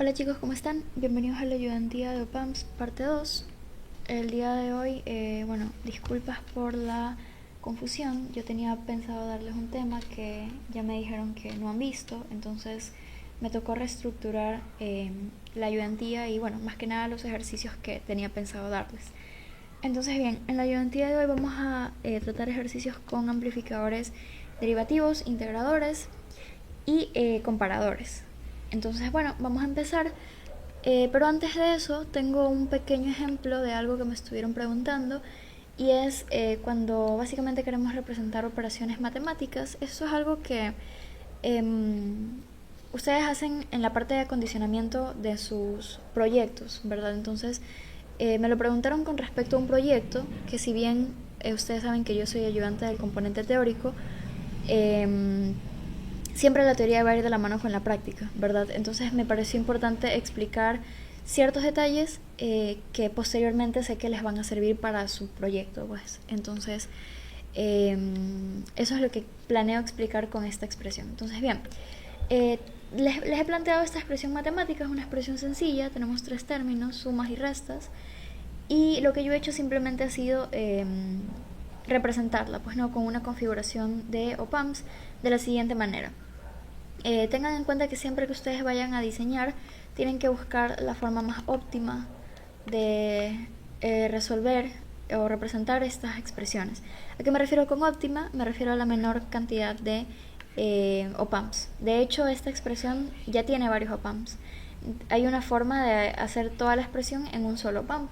Hola chicos, ¿cómo están? Bienvenidos a la ayudantía de OPAMS parte 2. El día de hoy, disculpas por la confusión. Yo tenía pensado darles un tema que ya me dijeron que no han visto, entonces me tocó reestructurar la ayudantía y más que nada los ejercicios que tenía pensado darles. Entonces bien, en la ayudantía de hoy vamos a tratar ejercicios con amplificadores derivativos, integradores y comparadores. Entonces, vamos a empezar. Pero antes de eso, tengo un pequeño ejemplo de algo que me estuvieron preguntando y es cuando básicamente queremos representar operaciones matemáticas. Eso es algo que eh, ustedes hacen en la parte de acondicionamiento de sus proyectos, ¿verdad? Entonces, me lo preguntaron con respecto a un proyecto que si bien ustedes saben que yo soy ayudante del componente teórico, siempre la teoría va a ir de la mano con la práctica, ¿verdad? Entonces me pareció importante explicar ciertos detalles que posteriormente sé que les van a servir para su proyecto, pues. Entonces, eso es lo que planeo explicar con esta expresión. Entonces, bien, eh, les he planteado esta expresión matemática, es una expresión sencilla, tenemos tres términos, sumas y restas, y lo que yo he hecho simplemente ha sido representarla, pues no, con una configuración de OPAMS de la siguiente manera. Tengan en cuenta que siempre que ustedes vayan a diseñar, tienen que buscar la forma más óptima de resolver o representar estas expresiones. ¿A qué me refiero con óptima? Me refiero a la menor cantidad de OPAMs. De hecho, esta expresión ya tiene varios OPAMs. Hay una forma de hacer toda la expresión en un solo OPAM.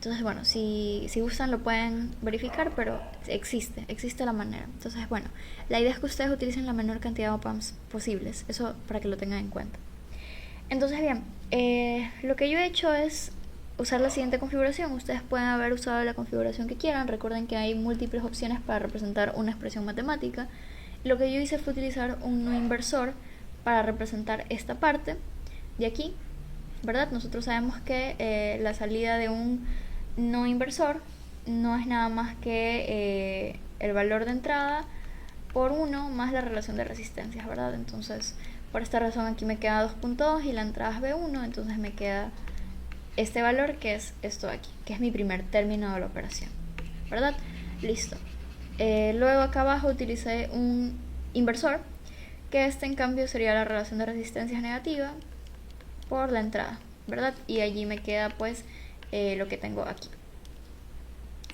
Entonces, si gustan lo pueden verificar, pero existe la manera. Entonces, la idea es que ustedes utilicen la menor cantidad de OPAMs posibles, eso para que lo tengan en cuenta. Entonces, bien, lo que yo he hecho es usar la siguiente configuración. Ustedes pueden haber usado la configuración que quieran. Recuerden que hay múltiples opciones para representar una expresión matemática. Lo que yo hice fue utilizar un no inversor para representar esta parte de aquí, ¿verdad? Nosotros sabemos que la salida de un no inversor no es nada más que el valor de entrada por 1 más la relación de resistencias, ¿verdad? Entonces, por esta razón aquí me queda 2.2 y la entrada es B1, entonces me queda este valor que es esto de aquí, que es mi primer término de la operación, ¿verdad? Listo. Luego acá abajo utilicé un inversor, que este en cambio sería la relación de resistencias negativa por la entrada, ¿verdad? Y allí me queda pues lo que tengo aquí.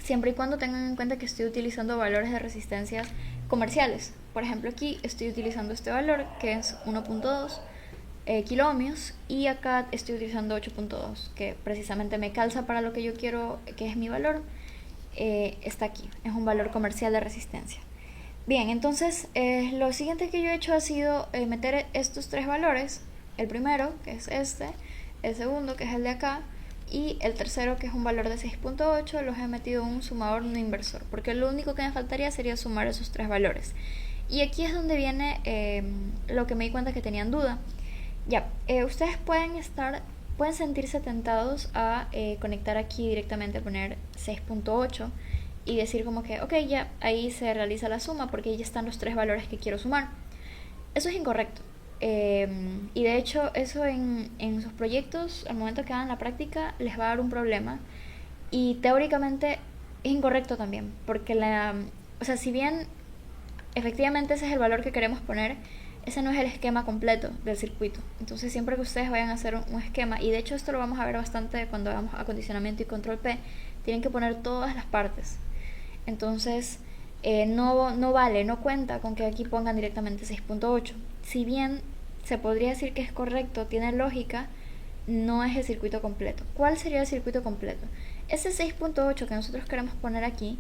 Siempre y cuando tengan en cuenta que estoy utilizando valores de resistencias comerciales. Por ejemplo, aquí estoy utilizando este valor que es 1.2 kiloohmios y acá estoy utilizando 8.2, que precisamente me calza para lo que yo quiero, que es mi valor. Está aquí, es un valor comercial de resistencia. Bien, entonces lo siguiente que yo he hecho ha sido meter estos tres valores. El primero, que es este, el segundo, que es el de acá, y el tercero, que es un valor de 6.8, los he metido en un sumador no inversor, porque lo único que me faltaría sería sumar esos tres valores. Y aquí es donde viene lo que me di cuenta que tenían duda. Ya, ustedes pueden sentirse tentados a conectar aquí directamente, poner 6.8 y decir como que, ok, ya, ahí se realiza la suma porque ya están los tres valores que quiero sumar. Eso es incorrecto. Y de hecho eso en sus proyectos, al momento que hagan la práctica, les va a dar un problema. Y teóricamente es incorrecto también, porque o sea, si bien efectivamente ese es el valor que queremos poner, ese no es el esquema completo del circuito. Entonces siempre que ustedes vayan a hacer un esquema, y de hecho esto lo vamos a ver bastante cuando hagamos acondicionamiento y control P, tienen que poner todas las partes. Entonces no vale, no cuenta con que aquí pongan directamente 6.8. Si bien se podría decir que es correcto, tiene lógica, no es el circuito completo. ¿Cuál sería el circuito completo? Ese 6.8 que nosotros queremos poner aquí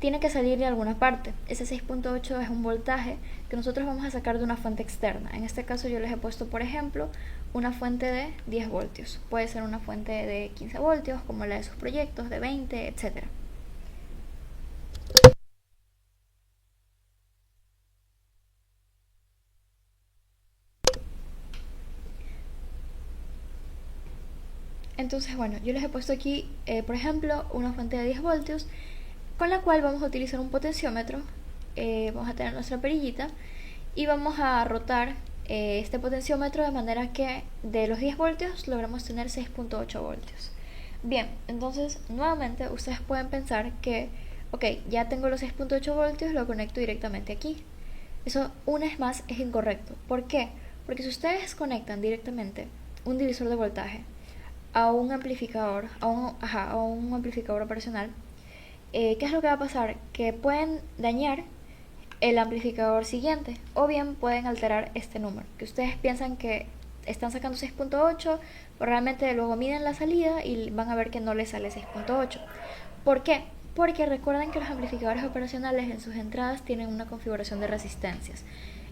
tiene que salir de alguna parte. Ese 6.8 es un voltaje que nosotros vamos a sacar de una fuente externa. En este caso yo les he puesto, por ejemplo, una fuente de 10 voltios. Puede ser una fuente de 15 voltios, como la de sus proyectos, de 20, etc. Entonces, yo les he puesto aquí, por ejemplo, una fuente de 10 voltios, con la cual vamos a utilizar un potenciómetro. Vamos a tener nuestra perillita y vamos a rotar este potenciómetro de manera que de los 10 voltios logramos tener 6.8 voltios. Bien, entonces nuevamente ustedes pueden pensar que, ok, ya tengo los 6.8 voltios, lo conecto directamente aquí. Eso una vez más es incorrecto. ¿Por qué? Porque si ustedes conectan directamente un divisor de voltaje a un amplificador, a un amplificador operacional, ¿qué es lo que va a pasar? Que pueden dañar el amplificador siguiente o bien pueden alterar este número, que ustedes piensan que están sacando 6.8, pero realmente luego miden la salida y van a ver que no les sale 6.8. ¿Por qué? Porque recuerden que los amplificadores operacionales en sus entradas tienen una configuración de resistencias.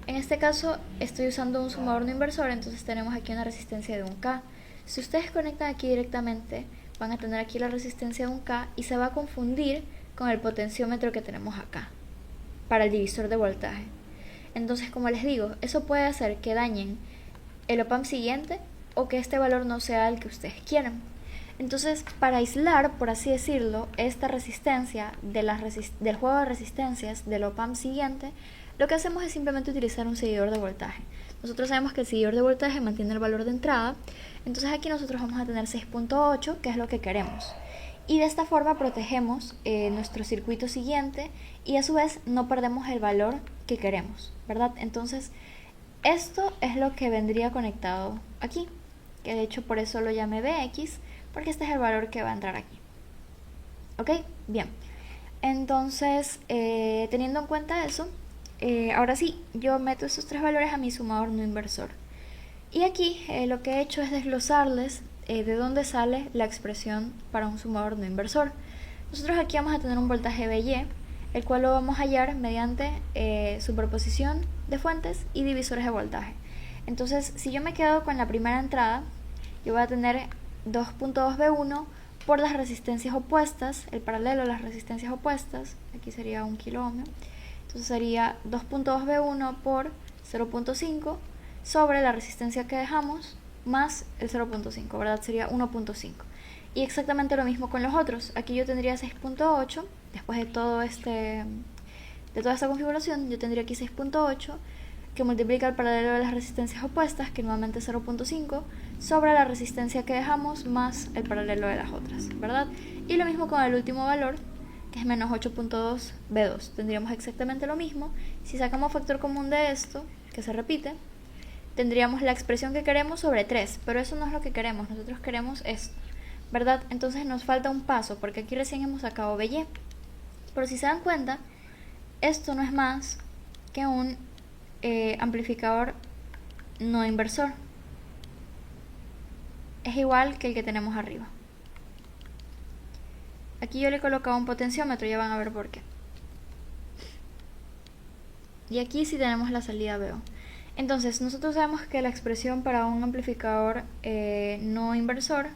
En este caso estoy usando un sumador no inversor, entonces tenemos aquí una resistencia de 1K. Si ustedes conectan aquí directamente, van a tener aquí la resistencia de 1K y se va a confundir con el potenciómetro que tenemos acá para el divisor de voltaje. Entonces, como les digo, eso puede hacer que dañen el op-amp siguiente o que este valor no sea el que ustedes quieren. Entonces, para aislar, por así decirlo, esta resistencia del juego de resistencias del op-amp siguiente, lo que hacemos es simplemente utilizar un seguidor de voltaje. Nosotros sabemos que el seguidor de voltaje mantiene el valor de entrada, entonces aquí nosotros vamos a tener 6.8, que es lo que queremos. Y de esta forma protegemos nuestro circuito siguiente y a su vez no perdemos el valor que queremos, ¿verdad? Entonces, esto es lo que vendría conectado aquí, que de hecho por eso lo llamé BX, porque este es el valor que va a entrar aquí. ¿Ok? Bien. Entonces, teniendo en cuenta eso, ahora sí, yo meto esos tres valores a mi sumador no inversor. Y aquí lo que he hecho es desglosarles de dónde sale la expresión para un sumador no inversor. Nosotros aquí vamos a tener un voltaje BY, el cual lo vamos a hallar mediante superposición de fuentes y divisores de voltaje. Entonces, si yo me quedo con la primera entrada, yo voy a tener 2.2V1 por las resistencias opuestas, el paralelo de las resistencias opuestas, aquí sería 1 kΩ, entonces sería 2.2V1 por 0.5 sobre la resistencia que dejamos más el 0.5, ¿verdad? Sería 1.5. Y exactamente lo mismo con los otros. Aquí yo tendría 6.8, después de toda esta configuración, yo tendría aquí 6.8 que multiplica el paralelo de las resistencias opuestas, que nuevamente es 0.5, sobre la resistencia que dejamos más el paralelo de las otras, ¿verdad? Y lo mismo con el último valor, que es menos 8.2 V2. Tendríamos exactamente lo mismo. Si sacamos factor común de esto, que se repite, tendríamos la expresión que queremos sobre 3, pero eso no es lo que queremos, nosotros queremos esto, ¿verdad? Entonces nos falta un paso, porque aquí recién hemos sacado BY. Pero si se dan cuenta, esto no es más que un amplificador no inversor. Es igual que el que tenemos arriba. Aquí yo le he colocado un potenciómetro, ya van a ver por qué. Y aquí sí tenemos la salida VO. Entonces, nosotros sabemos que la expresión para un amplificador no inversor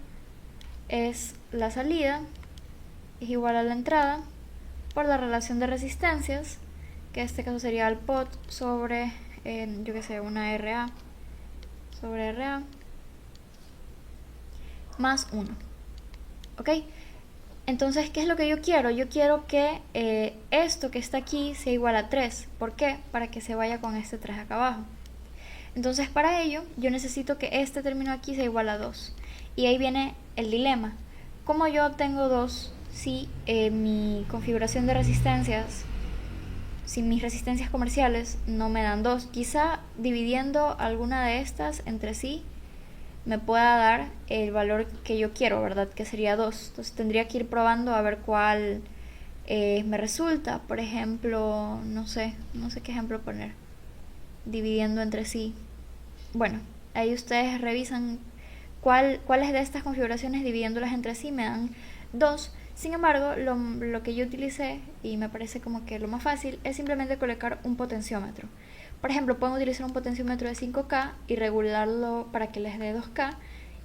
es la salida es igual a la entrada por la relación de resistencias, que en este caso sería el pot sobre, yo que sé, una RA sobre RA más 1. ¿Ok? Entonces, ¿qué es lo que yo quiero? Yo quiero que esto que está aquí sea igual a 3. ¿Por qué? Para que se vaya con este 3 acá abajo. Entonces, para ello, yo necesito que este término aquí sea igual a 2. Y ahí viene el dilema. ¿Cómo yo tengo 2 si mi configuración de resistencias, si mis resistencias comerciales no me dan 2? Quizá dividiendo alguna de estas entre sí me pueda dar el valor que yo quiero, ¿verdad? Que sería 2. Entonces tendría que ir probando a ver cuál me resulta. Por ejemplo, no sé qué ejemplo poner. Dividiendo entre sí. Bueno, ahí ustedes revisan cuáles de estas configuraciones dividiéndolas entre sí me dan 2. Sin embargo, lo que yo utilicé, y me parece como que lo más fácil, es simplemente colocar un potenciómetro. Por ejemplo, pueden utilizar un potenciómetro de 5K y regularlo para que les dé 2K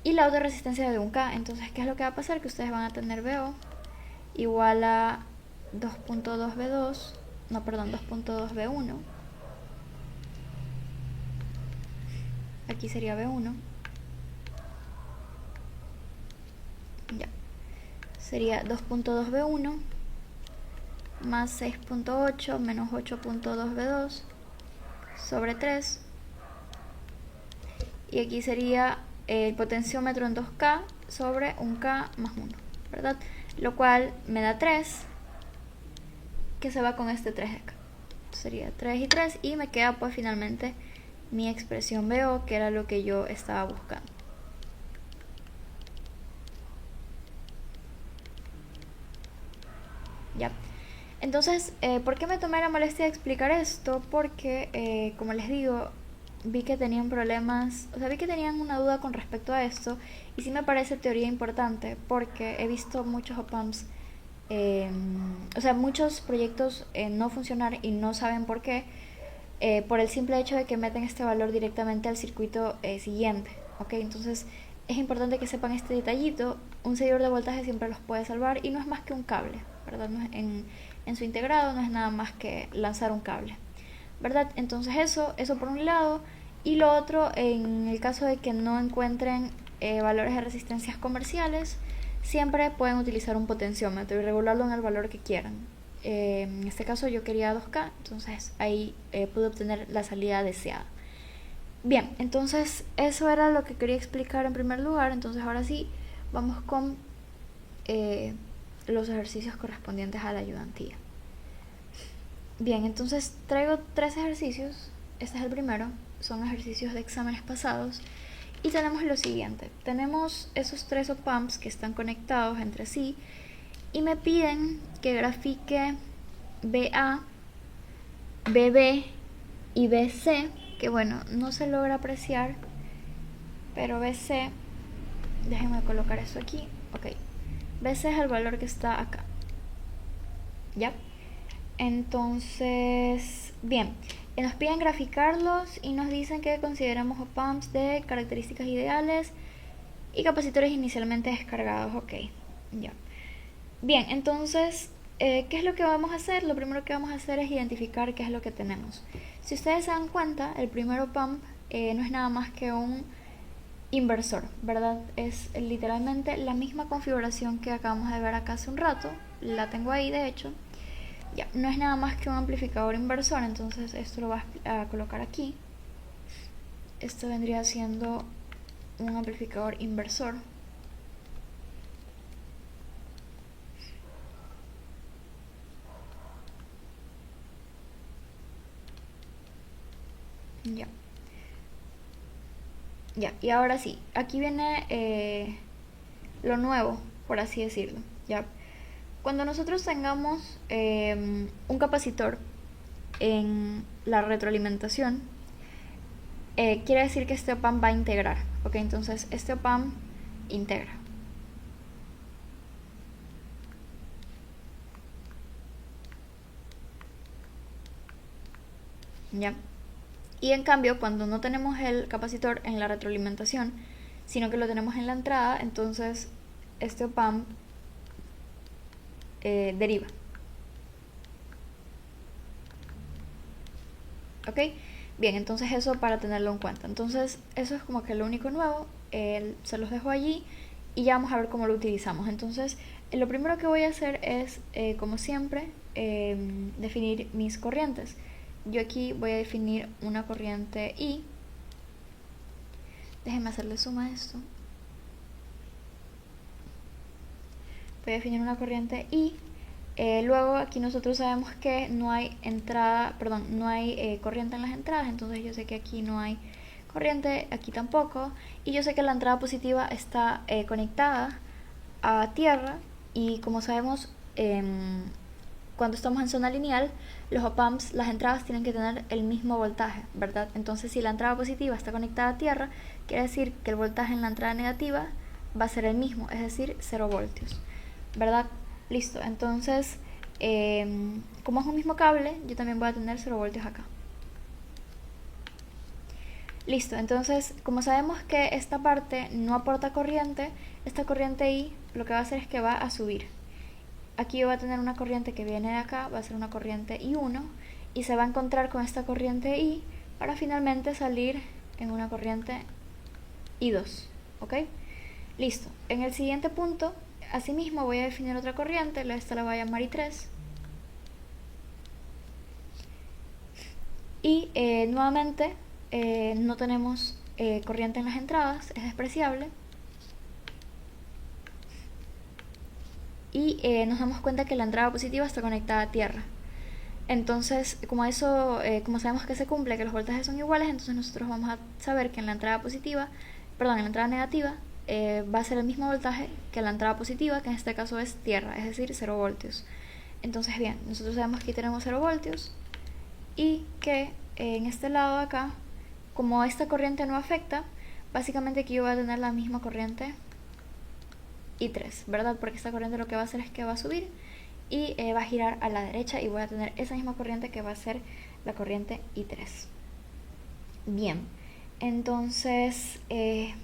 y la otra resistencia de 1K. Entonces, ¿qué es lo que va a pasar? Que ustedes van a tener VO igual a 2.2V2, no, perdón, 2.2V1. Aquí sería V1. Ya. Sería 2.2V1 más 6.8 menos 8.2V2 sobre 3 y aquí sería el potenciómetro en 2K sobre 1K más 1, ¿verdad? Lo cual me da 3, que se va con este 3 de acá. Sería 3 y 3 y me queda pues finalmente mi expresión BO, que era lo que yo estaba buscando. Ya. Entonces, ¿por qué me tomé la molestia de explicar esto? Porque, como les digo, vi que tenían problemas, o sea, vi que tenían una duda con respecto a esto, y sí me parece teoría importante porque he visto muchos op-amps, o sea, muchos proyectos no funcionar y no saben por qué, por el simple hecho de que meten este valor directamente al circuito siguiente, ¿ok? Entonces es importante que sepan este detallito. Un seguidor de voltaje siempre los puede salvar y no es más que un cable, ¿verdad? No es en su integrado no es nada más que lanzar un cable, ¿verdad? Entonces eso por un lado. Y lo otro, en el caso de que no encuentren valores de resistencias comerciales, siempre pueden utilizar un potenciómetro y regularlo en el valor que quieran. En este caso yo quería 2K, entonces ahí pude obtener la salida deseada. Bien, entonces eso era lo que quería explicar en primer lugar. Entonces ahora sí, vamos con los ejercicios correspondientes a la ayudantía. Bien, entonces traigo 3 ejercicios. Este es el primero, son ejercicios de exámenes pasados. Y tenemos lo siguiente, tenemos esos 3 op-amps que están conectados entre sí y me piden que grafique BA, BB y BC, que bueno, no se logra apreciar, pero BC, déjenme colocar eso aquí, ok, BC es el valor que está acá, ¿ya? Entonces, bien, nos piden graficarlos y nos dicen que consideramos op-amps de características ideales y capacitores inicialmente descargados, ok, ya. Bien, entonces, ¿qué es lo que vamos a hacer? Lo primero que vamos a hacer es identificar qué es lo que tenemos. Si ustedes se dan cuenta, el primer op-amp no es nada más que un inversor, ¿verdad? Es literalmente la misma configuración que acabamos de ver acá hace un rato, la tengo ahí de hecho. Ya, no es nada más que un amplificador inversor, entonces esto lo voy a colocar aquí. Esto vendría siendo un amplificador inversor. Ya. Ya, y ahora sí, aquí viene lo nuevo, por así decirlo. Ya. Cuando nosotros tengamos un capacitor en la retroalimentación, quiere decir que este op-amp va a integrar. Ok, entonces este op-amp integra. ¿Ya? Y en cambio, cuando no tenemos el capacitor en la retroalimentación, sino que lo tenemos en la entrada, entonces este op-amp deriva. ¿Ok? Bien, entonces eso para tenerlo en cuenta. Entonces eso es como que lo único nuevo. Se los dejo allí y ya vamos a ver cómo lo utilizamos. Entonces lo primero que voy a hacer es, como siempre, definir mis corrientes. Yo aquí voy a definir una corriente I. Déjenme hacerle suma a esto. Voy a definir una corriente I. Luego aquí nosotros sabemos que no hay no hay corriente en las entradas, entonces yo sé que aquí no hay corriente, aquí tampoco, y yo sé que la entrada positiva está conectada a tierra, y como sabemos, cuando estamos en zona lineal, los op-amps, las entradas tienen que tener el mismo voltaje, ¿verdad? Entonces si la entrada positiva está conectada a tierra, quiere decir que el voltaje en la entrada negativa va a ser el mismo, es decir, 0 voltios, ¿verdad? Listo, entonces como es un mismo cable, yo también voy a tener 0 voltios acá. Listo, entonces como sabemos que esta parte no aporta corriente, esta corriente I lo que va a hacer es que va a subir. Aquí yo voy a tener una corriente que viene de acá, va a ser una corriente I1, y se va a encontrar con esta corriente I para finalmente salir en una corriente I2, ¿ok? Listo, en el siguiente punto, asimismo voy a definir otra corriente, esta la voy a llamar I3. Y nuevamente no tenemos corriente en las entradas es despreciable. Y nos damos cuenta que la entrada positiva está conectada a tierra. Entonces, como sabemos que se cumple, que los voltajes son iguales, entonces nosotros vamos a saber que en la entrada negativa, va a ser el mismo voltaje que la entrada positiva, que en este caso es tierra, es decir, 0 voltios. Entonces, bien, nosotros sabemos que aquí tenemos 0 voltios y que en este lado de acá, como esta corriente no afecta, básicamente aquí yo voy a tener la misma corriente I3, ¿verdad? Porque esta corriente lo que va a hacer es que va a subir y va a girar a la derecha y voy a tener esa misma corriente que va a ser la corriente I3. Bien, entonces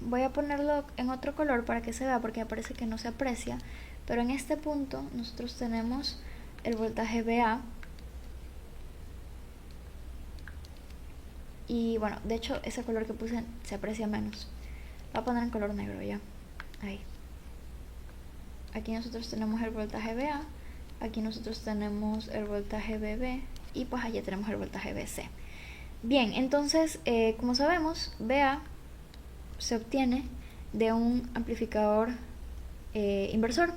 voy a ponerlo en otro color para que se vea, porque parece que no se aprecia, pero en este punto nosotros tenemos el voltaje VA. Y bueno, de hecho ese color que puse se aprecia menos. Lo voy a poner en color negro ya. Ahí. Aquí nosotros tenemos el voltaje VA, aquí nosotros tenemos el voltaje VB y pues allá tenemos el voltaje VC. Bien, entonces como sabemos, VA se obtiene de un amplificador inversor.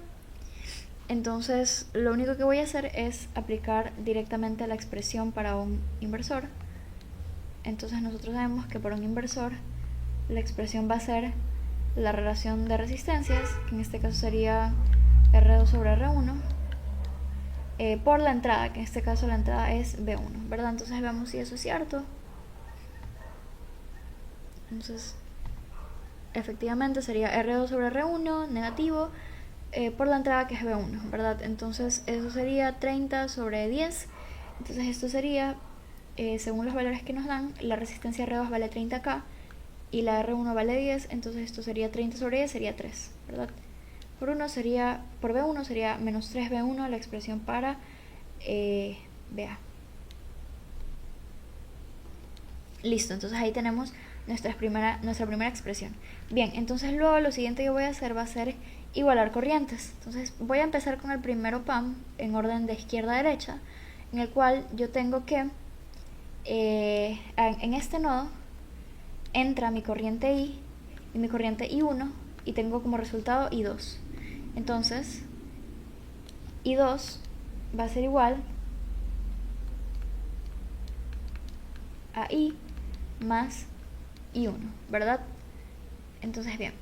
Entonces lo único que voy a hacer es aplicar directamente la expresión para un inversor. Entonces nosotros sabemos que para un inversor la expresión va a ser la relación de resistencias, que en este caso sería R2 sobre R1, por la entrada, que en este caso la entrada es B1, ¿verdad? Entonces veamos si eso es cierto. Entonces, efectivamente sería R2 sobre R1 negativo por la entrada que es B1, ¿verdad? Entonces eso sería 30 sobre 10. Entonces esto sería, según los valores que nos dan, la resistencia R2 vale 30K y la R1 vale 10, entonces esto sería 30 sobre 10, sería 3, ¿verdad? Por B1 sería menos 3B1 la expresión para BA. Listo, entonces ahí tenemos nuestra primera expresión. Bien, entonces luego lo siguiente que voy a hacer va a ser igualar corrientes. Entonces voy a empezar con el primero PAM en orden de izquierda a derecha, en el cual yo tengo que en este nodo entra mi corriente I y mi corriente I1 y tengo como resultado I2. Entonces I2 va a ser igual a I más I1, ¿verdad? Entonces bien,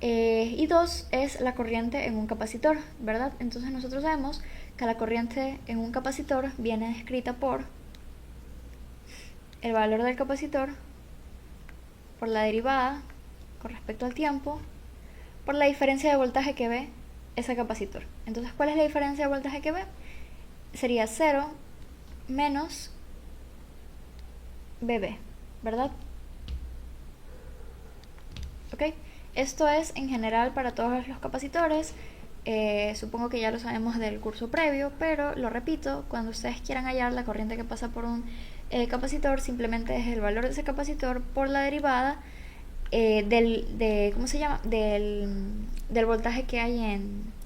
I2 es la corriente en un capacitor, ¿verdad? Entonces nosotros sabemos que la corriente en un capacitor viene descrita por el valor del capacitor por la derivada con respecto al tiempo por la diferencia de voltaje que ve ese capacitor. Entonces, ¿cuál es la diferencia de voltaje que ve? Sería 0 menos BB, ¿verdad? ¿Ok? Esto es en general para todos los capacitores. Supongo que ya lo sabemos del curso previo, pero lo repito, cuando ustedes quieran hallar la corriente que pasa por un capacitor, simplemente es el valor de ese capacitor por la derivada ¿cómo se llama? Del voltaje que hay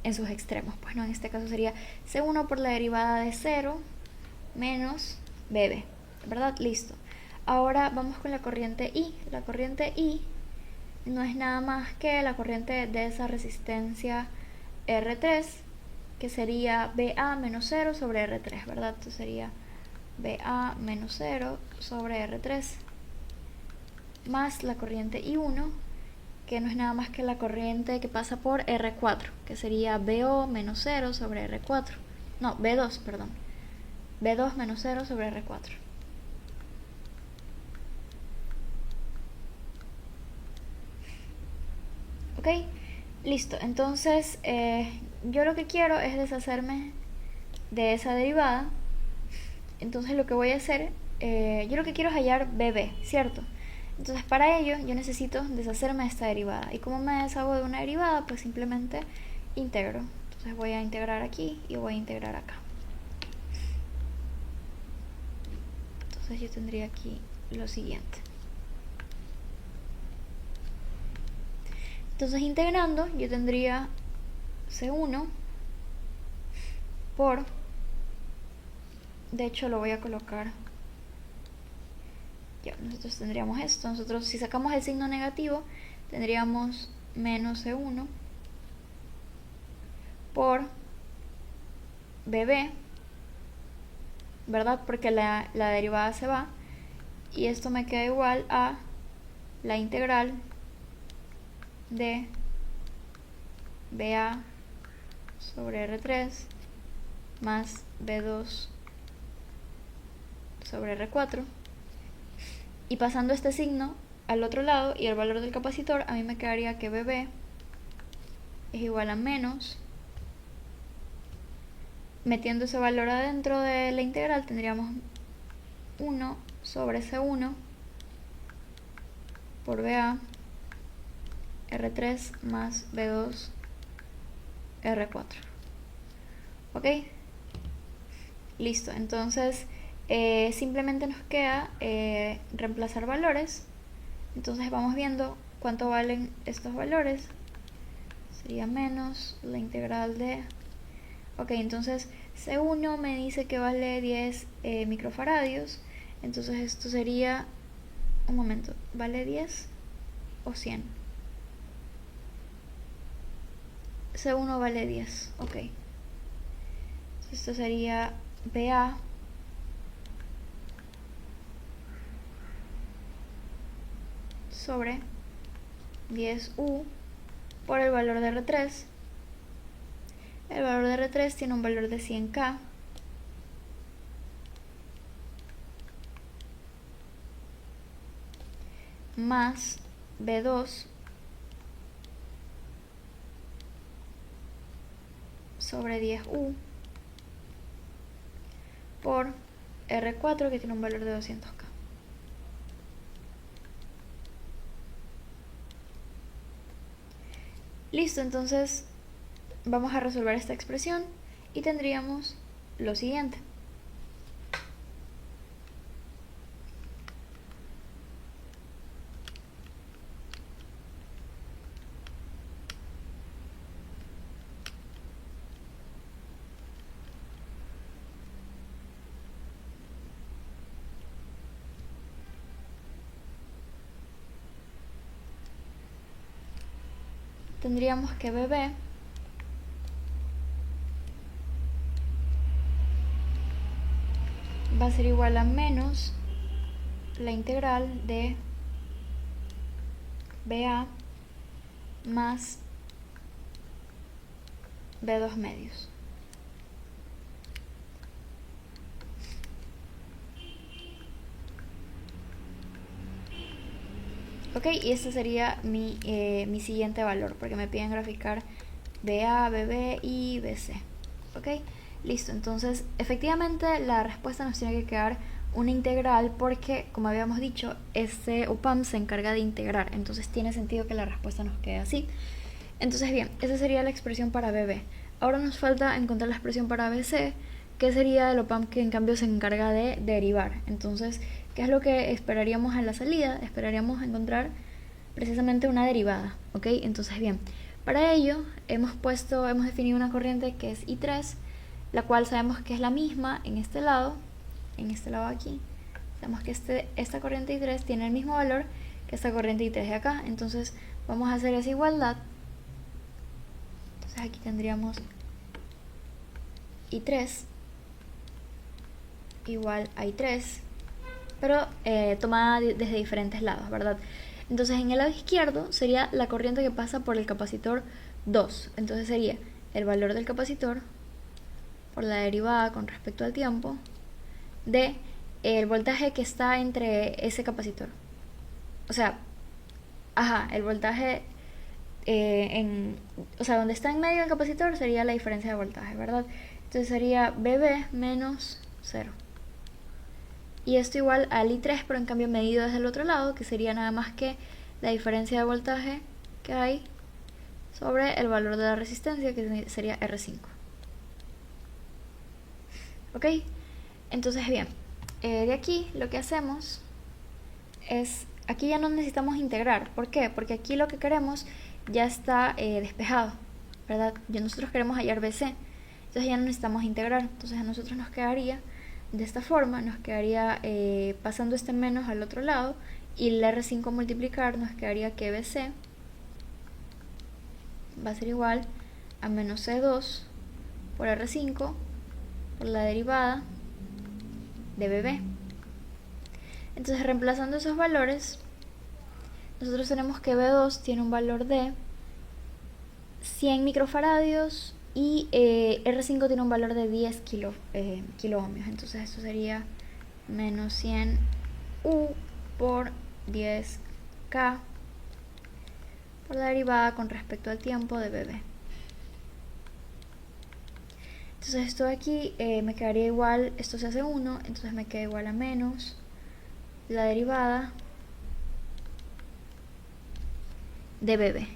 en sus extremos. Pues no, en este caso sería C1 por la derivada de 0 menos BB, ¿verdad? Listo. Ahora vamos con la corriente I. La corriente I no es nada más que la corriente de esa resistencia R3, que sería BA menos 0 sobre R3, ¿verdad? Entonces sería BA menos 0 sobre R3 más la corriente I1, que no es nada más que la corriente que pasa por R4, que sería BO menos 0 sobre R4. No, B2, perdón. B2 menos 0 sobre R4. Ok, listo. Entonces, yo lo que quiero es deshacerme de esa derivada. Entonces lo que voy a hacer, yo lo que quiero es hallar BB, ¿cierto? Entonces para ello yo necesito deshacerme de esta derivada. ¿Y cómo me deshago de una derivada? Pues simplemente integro. Entonces voy a integrar aquí y voy a integrar acá. Entonces yo tendría aquí lo siguiente. Entonces integrando yo tendría C1 por, de hecho lo voy a colocar Ya, nosotros tendríamos esto. Nosotros, si sacamos el signo negativo, tendríamos menos E1 por BB, ¿verdad? Porque la derivada se va. Y esto me queda igual a la integral de BA sobre R3 más B2 sobre R4. Y pasando este signo al otro lado y el valor del capacitor, a mí me quedaría que BB es igual a menos, metiendo ese valor adentro de la integral tendríamos 1 sobre C1 por BA R3 más B2 R4. ¿Ok? Listo, entonces simplemente nos queda reemplazar valores. Entonces vamos viendo cuánto valen estos valores. Sería menos la integral de... Ok, entonces C1 me dice que vale 10 microfaradios. Entonces esto sería... Un momento, ¿vale 10 o 100? C1 vale 10, ok. Esto sería BA sobre 10U por el valor de R3. El valor de R3 tiene un valor de 100K. Más B2 sobre 10U por R4 que tiene un valor de 200K. Listo, entonces vamos a resolver esta expresión y tendríamos lo siguiente. Tendríamos que BB va a ser igual a menos la integral de BA más B2 medios. Ok, y este sería mi siguiente valor, porque me piden graficar BA, BB y BC. Ok, listo. Entonces, efectivamente, la respuesta nos tiene que quedar una integral porque, como habíamos dicho, este OPAMP se encarga de integrar. Entonces, tiene sentido que la respuesta nos quede así. Entonces, bien, esa sería la expresión para BB. Ahora nos falta encontrar la expresión para BC, que sería el OPAMP que en cambio se encarga de derivar. Entonces, ¿qué es lo que esperaríamos en la salida? Esperaríamos encontrar precisamente una derivada, ¿ok? Entonces, bien, para ello hemos definido una corriente que es I3, la cual sabemos que es la misma en este lado aquí. Sabemos que esta corriente I3 tiene el mismo valor que esta corriente I3 de acá. Entonces, vamos a hacer esa igualdad. Entonces, aquí tendríamos I3 igual a I3, pero tomada desde diferentes lados, ¿verdad? Entonces en el lado izquierdo sería la corriente que pasa por el capacitor 2. Entonces sería el valor del capacitor por la derivada con respecto al tiempo de el voltaje que está entre ese capacitor. O sea, el voltaje donde está en medio del capacitor sería la diferencia de voltaje, ¿verdad? Entonces sería BB menos 0. Y esto igual al I3, pero en cambio medido desde el otro lado, que sería nada más que la diferencia de voltaje que hay sobre el valor de la resistencia, que sería R5. ¿Ok? Entonces, bien, de aquí lo que hacemos es, aquí ya no necesitamos integrar. ¿Por qué? Porque aquí lo que queremos ya está despejado, ¿verdad? Nosotros queremos hallar BC, entonces ya no necesitamos integrar. Entonces a nosotros nos quedaría de esta forma nos quedaría pasando este menos al otro lado, y el R5 multiplicar nos quedaría que BC va a ser igual a menos C2 por R5 por la derivada de BB. Entonces, reemplazando esos valores, nosotros tenemos que B2 tiene un valor de 100 microfaradios y R5 tiene un valor de 10 kilo ohmios. Entonces esto sería menos 100 U por 10K por la derivada con respecto al tiempo de BB. Entonces esto de aquí me quedaría igual, esto se hace 1, entonces me queda igual a menos la derivada de BB.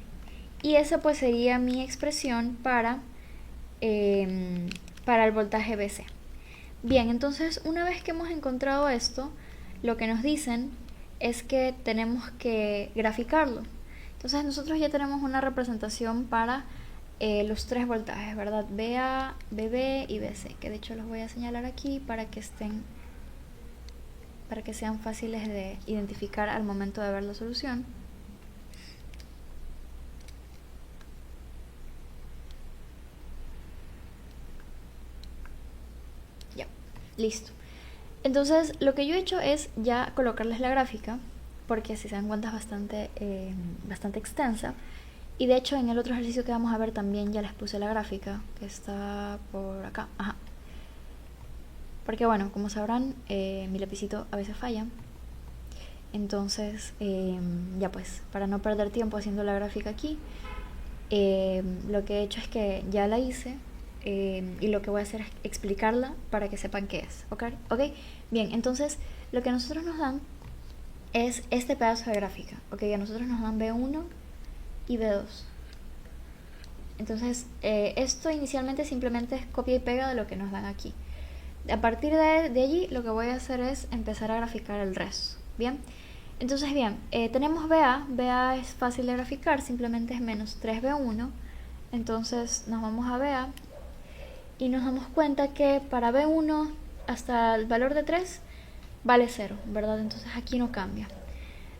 Y esa pues sería mi expresión para el voltaje BC. Bien, entonces una vez que hemos encontrado esto, lo que nos dicen es que tenemos que graficarlo. Entonces nosotros ya tenemos una representación para los tres voltajes, ¿verdad? BA, BB y BC, que de hecho los voy a señalar aquí para que sean fáciles de identificar al momento de ver la solución. Ya, listo. Entonces lo que yo he hecho es ya colocarles la gráfica, porque si se dan cuenta es bastante extensa. Y de hecho en el otro ejercicio que vamos a ver también ya les puse la gráfica, que está por acá. Ajá. Porque bueno, como sabrán, mi lapicito a veces falla. Entonces, ya pues, para no perder tiempo haciendo la gráfica aquí, lo que he hecho es que ya la hice. Y lo que voy a hacer es explicarla para que sepan qué es, ¿ok? Bien, entonces lo que a nosotros nos dan es este pedazo de gráfica, ¿ok? A nosotros nos dan B1 y B2. Entonces esto inicialmente simplemente es copia y pega de lo que nos dan aquí. A partir de allí lo que voy a hacer es empezar a graficar el resto. Bien, entonces bien, tenemos BA es fácil de graficar, simplemente es menos 3B1. Entonces nos vamos a BA y nos damos cuenta que para B1 hasta el valor de 3 vale 0, ¿verdad? Entonces aquí no cambia.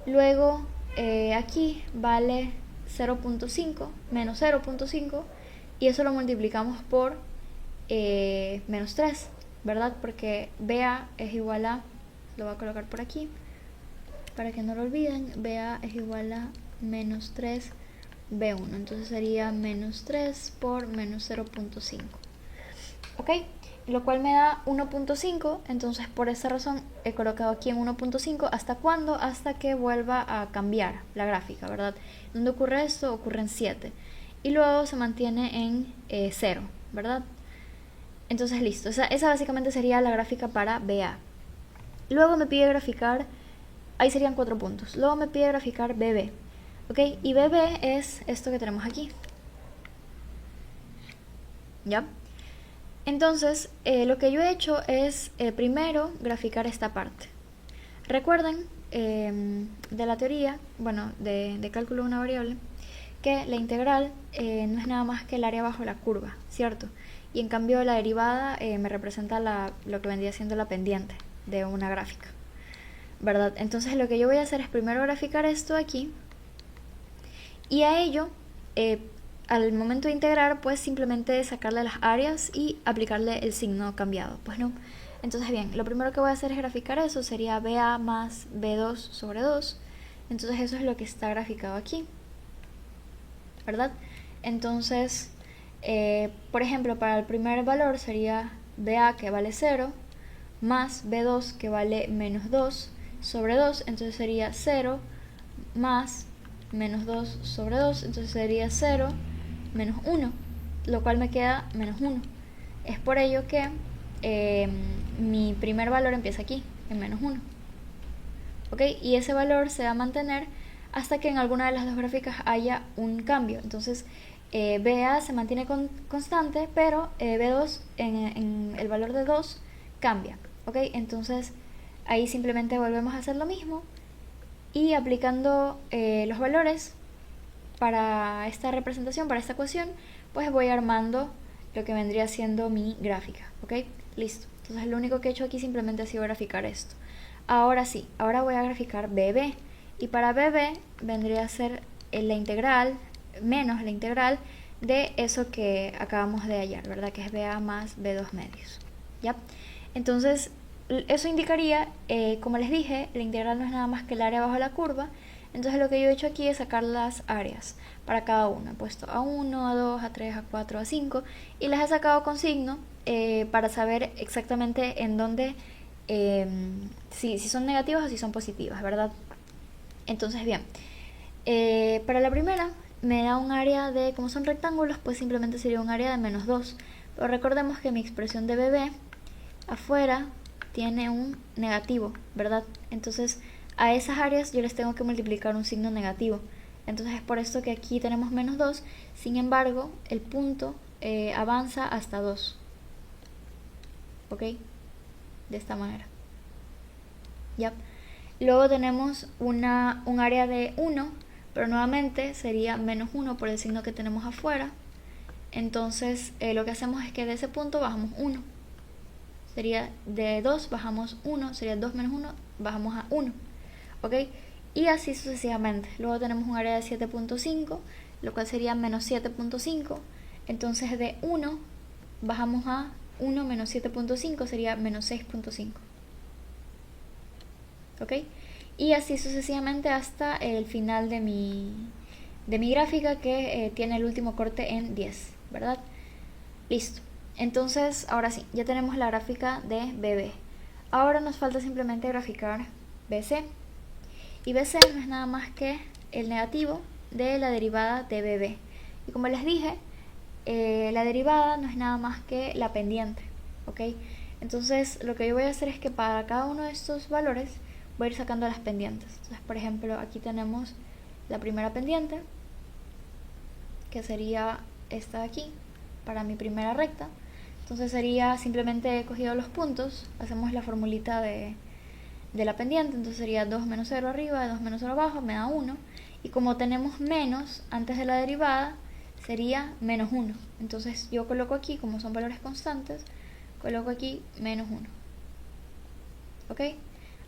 Luego aquí vale 0.5, menos 0.5, y eso lo multiplicamos por menos 3, ¿verdad? Porque BA es igual a, lo voy a colocar por aquí para que no lo olviden, BA es igual a menos 3 B1, entonces sería menos 3 por menos 0.5. ¿Ok? Lo cual me da 1.5, entonces por esa razón he colocado aquí en 1.5. ¿Hasta cuándo? Hasta que vuelva a cambiar la gráfica, ¿verdad? ¿Dónde ocurre esto? Ocurre en 7. Y luego se mantiene en 0, ¿verdad? Entonces listo, esa básicamente sería la gráfica para BA. Luego me pide graficar, ahí serían 4 puntos. Luego me pide graficar BB, ¿ok? Y BB es esto que tenemos aquí, ¿ya? Entonces, lo que yo he hecho es primero graficar esta parte. Recuerden de la teoría, bueno, de cálculo de una variable, que la integral no es nada más que el área bajo la curva, ¿cierto? Y en cambio la derivada me representa lo que vendría siendo la pendiente de una gráfica, ¿verdad? Entonces lo que yo voy a hacer es primero graficar esto aquí, y a ello al momento de integrar, pues simplemente sacarle las áreas y aplicarle el signo cambiado, pues no. Entonces bien, lo primero que voy a hacer es graficar eso, sería BA más B2 sobre 2. Entonces eso es lo que está graficado aquí, ¿verdad? Entonces, por ejemplo, para el primer valor sería BA, que vale 0, más B2, que vale menos 2 sobre 2, entonces sería 0 más menos 2 sobre 2, entonces sería 0 menos 1, lo cual me queda menos 1. Es por ello que mi primer valor empieza aquí, en menos 1. ¿Ok? Y ese valor se va a mantener hasta que en alguna de las dos gráficas haya un cambio. Entonces BA se mantiene constante, pero B2 en el valor de 2 cambia. ¿Ok? Entonces ahí simplemente volvemos a hacer lo mismo y aplicando los valores para esta representación, para esta ecuación, pues voy armando lo que vendría siendo mi gráfica, ¿ok? Listo. Entonces lo único que he hecho aquí simplemente ha sido graficar esto. Ahora sí, ahora voy a graficar BB. Y para BB vendría a ser la integral, menos la integral de eso que acabamos de hallar, ¿verdad? Que es BA más B2 medios, ¿ya? Entonces, eso indicaría, como les dije, la integral no es nada más que el área bajo la curva. Entonces lo que yo he hecho aquí es sacar las áreas para cada uno. He puesto A1, A2, A3, A4, A5 y las he sacado con signo para saber exactamente en dónde, si son negativas o si son positivas, ¿verdad? Entonces, bien, para la primera me da un área de, como son rectángulos, pues simplemente sería un área de menos 2. Pero recordemos que mi expresión de BB afuera tiene un negativo, ¿verdad? Entonces a esas áreas yo les tengo que multiplicar un signo negativo. Entonces es por esto que aquí tenemos menos 2. Sin embargo, el punto avanza hasta 2. ¿Ok? De esta manera. ¿Ya? Luego tenemos un área de 1, pero nuevamente sería menos 1 por el signo que tenemos afuera. Entonces lo que hacemos es que de ese punto bajamos 1. Sería de 2 bajamos 1, sería 2 menos 1, bajamos a 1. ¿Ok? Y así sucesivamente. Luego tenemos un área de 7.5, lo cual sería menos 7.5. Entonces de 1 bajamos a 1 menos 7.5, sería menos 6.5. ¿Ok? Y así sucesivamente hasta el final de mi gráfica, que tiene el último corte en 10, ¿verdad? Listo. Entonces, ahora sí, ya tenemos la gráfica de BB. Ahora nos falta simplemente graficar BC. Y BC no es nada más que el negativo de la derivada de BB. Y como les dije, la derivada no es nada más que la pendiente, ¿ok? Entonces, lo que yo voy a hacer es que para cada uno de estos valores voy a ir sacando las pendientes. Entonces, por ejemplo, aquí tenemos la primera pendiente, que sería esta de aquí, para mi primera recta. Entonces sería, simplemente he cogido los puntos, hacemos la formulita de la pendiente, entonces sería 2 menos 0 arriba, 2 menos 0 abajo, me da 1. Y como tenemos menos antes de la derivada, sería menos 1. Entonces yo coloco aquí, como son valores constantes, coloco aquí menos 1. ¿Ok?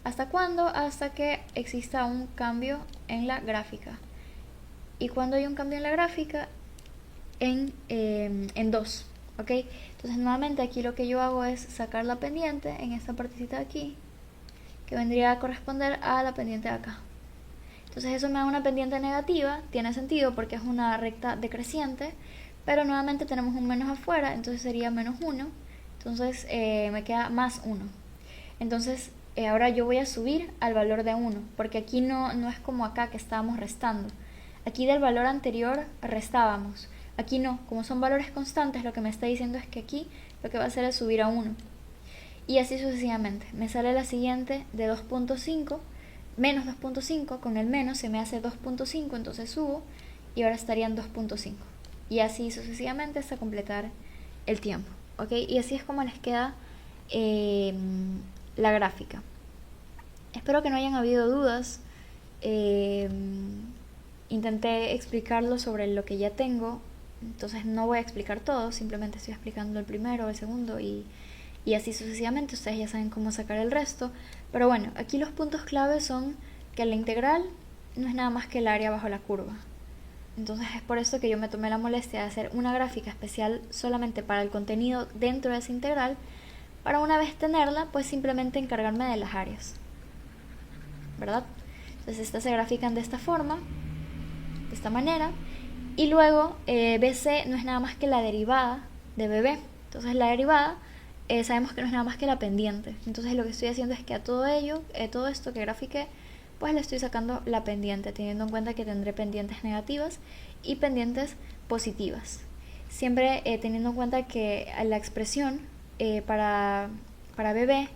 ¿Hasta cuándo? Hasta que exista un cambio en la gráfica. Y cuando hay un cambio en la gráfica, en 2. ¿Ok? Entonces nuevamente aquí lo que yo hago es sacar la pendiente en esta partecita de aquí, que vendría a corresponder a la pendiente de acá. Entonces eso me da una pendiente negativa, tiene sentido porque es una recta decreciente, pero nuevamente tenemos un menos afuera, entonces sería menos 1, entonces me queda más 1. Entonces ahora yo voy a subir al valor de 1, porque aquí no es como acá que estábamos restando. Aquí del valor anterior restábamos. Aquí no, como son valores constantes, lo que me está diciendo es que aquí lo que va a hacer es subir a 1. Y así sucesivamente. Me sale la siguiente de 2.5, menos 2.5, con el menos se me hace 2.5, entonces subo y ahora estarían 2.5. Y así sucesivamente hasta completar el tiempo. ¿Ok? Y así es como les queda la gráfica. Espero que no hayan habido dudas. Intenté explicarlo sobre lo que ya tengo, entonces no voy a explicar todo, simplemente estoy explicando el primero, el segundo y así sucesivamente. Ustedes ya saben cómo sacar el resto, pero bueno, aquí los puntos clave son que la integral no es nada más que el área bajo la curva. Entonces es por eso que yo me tomé la molestia de hacer una gráfica especial solamente para el contenido dentro de esa integral, para una vez tenerla, pues simplemente encargarme de las áreas, ¿verdad? Entonces estas se grafican de esta forma, de esta manera, y luego BC no es nada más que la derivada de BB. Entonces la derivada sabemos que no es nada más que la pendiente. Entonces lo que estoy haciendo es que a todo ello, todo esto que grafiqué, pues le estoy sacando la pendiente, teniendo en cuenta que tendré pendientes negativas y pendientes positivas. Siempre teniendo en cuenta que la expresión para BB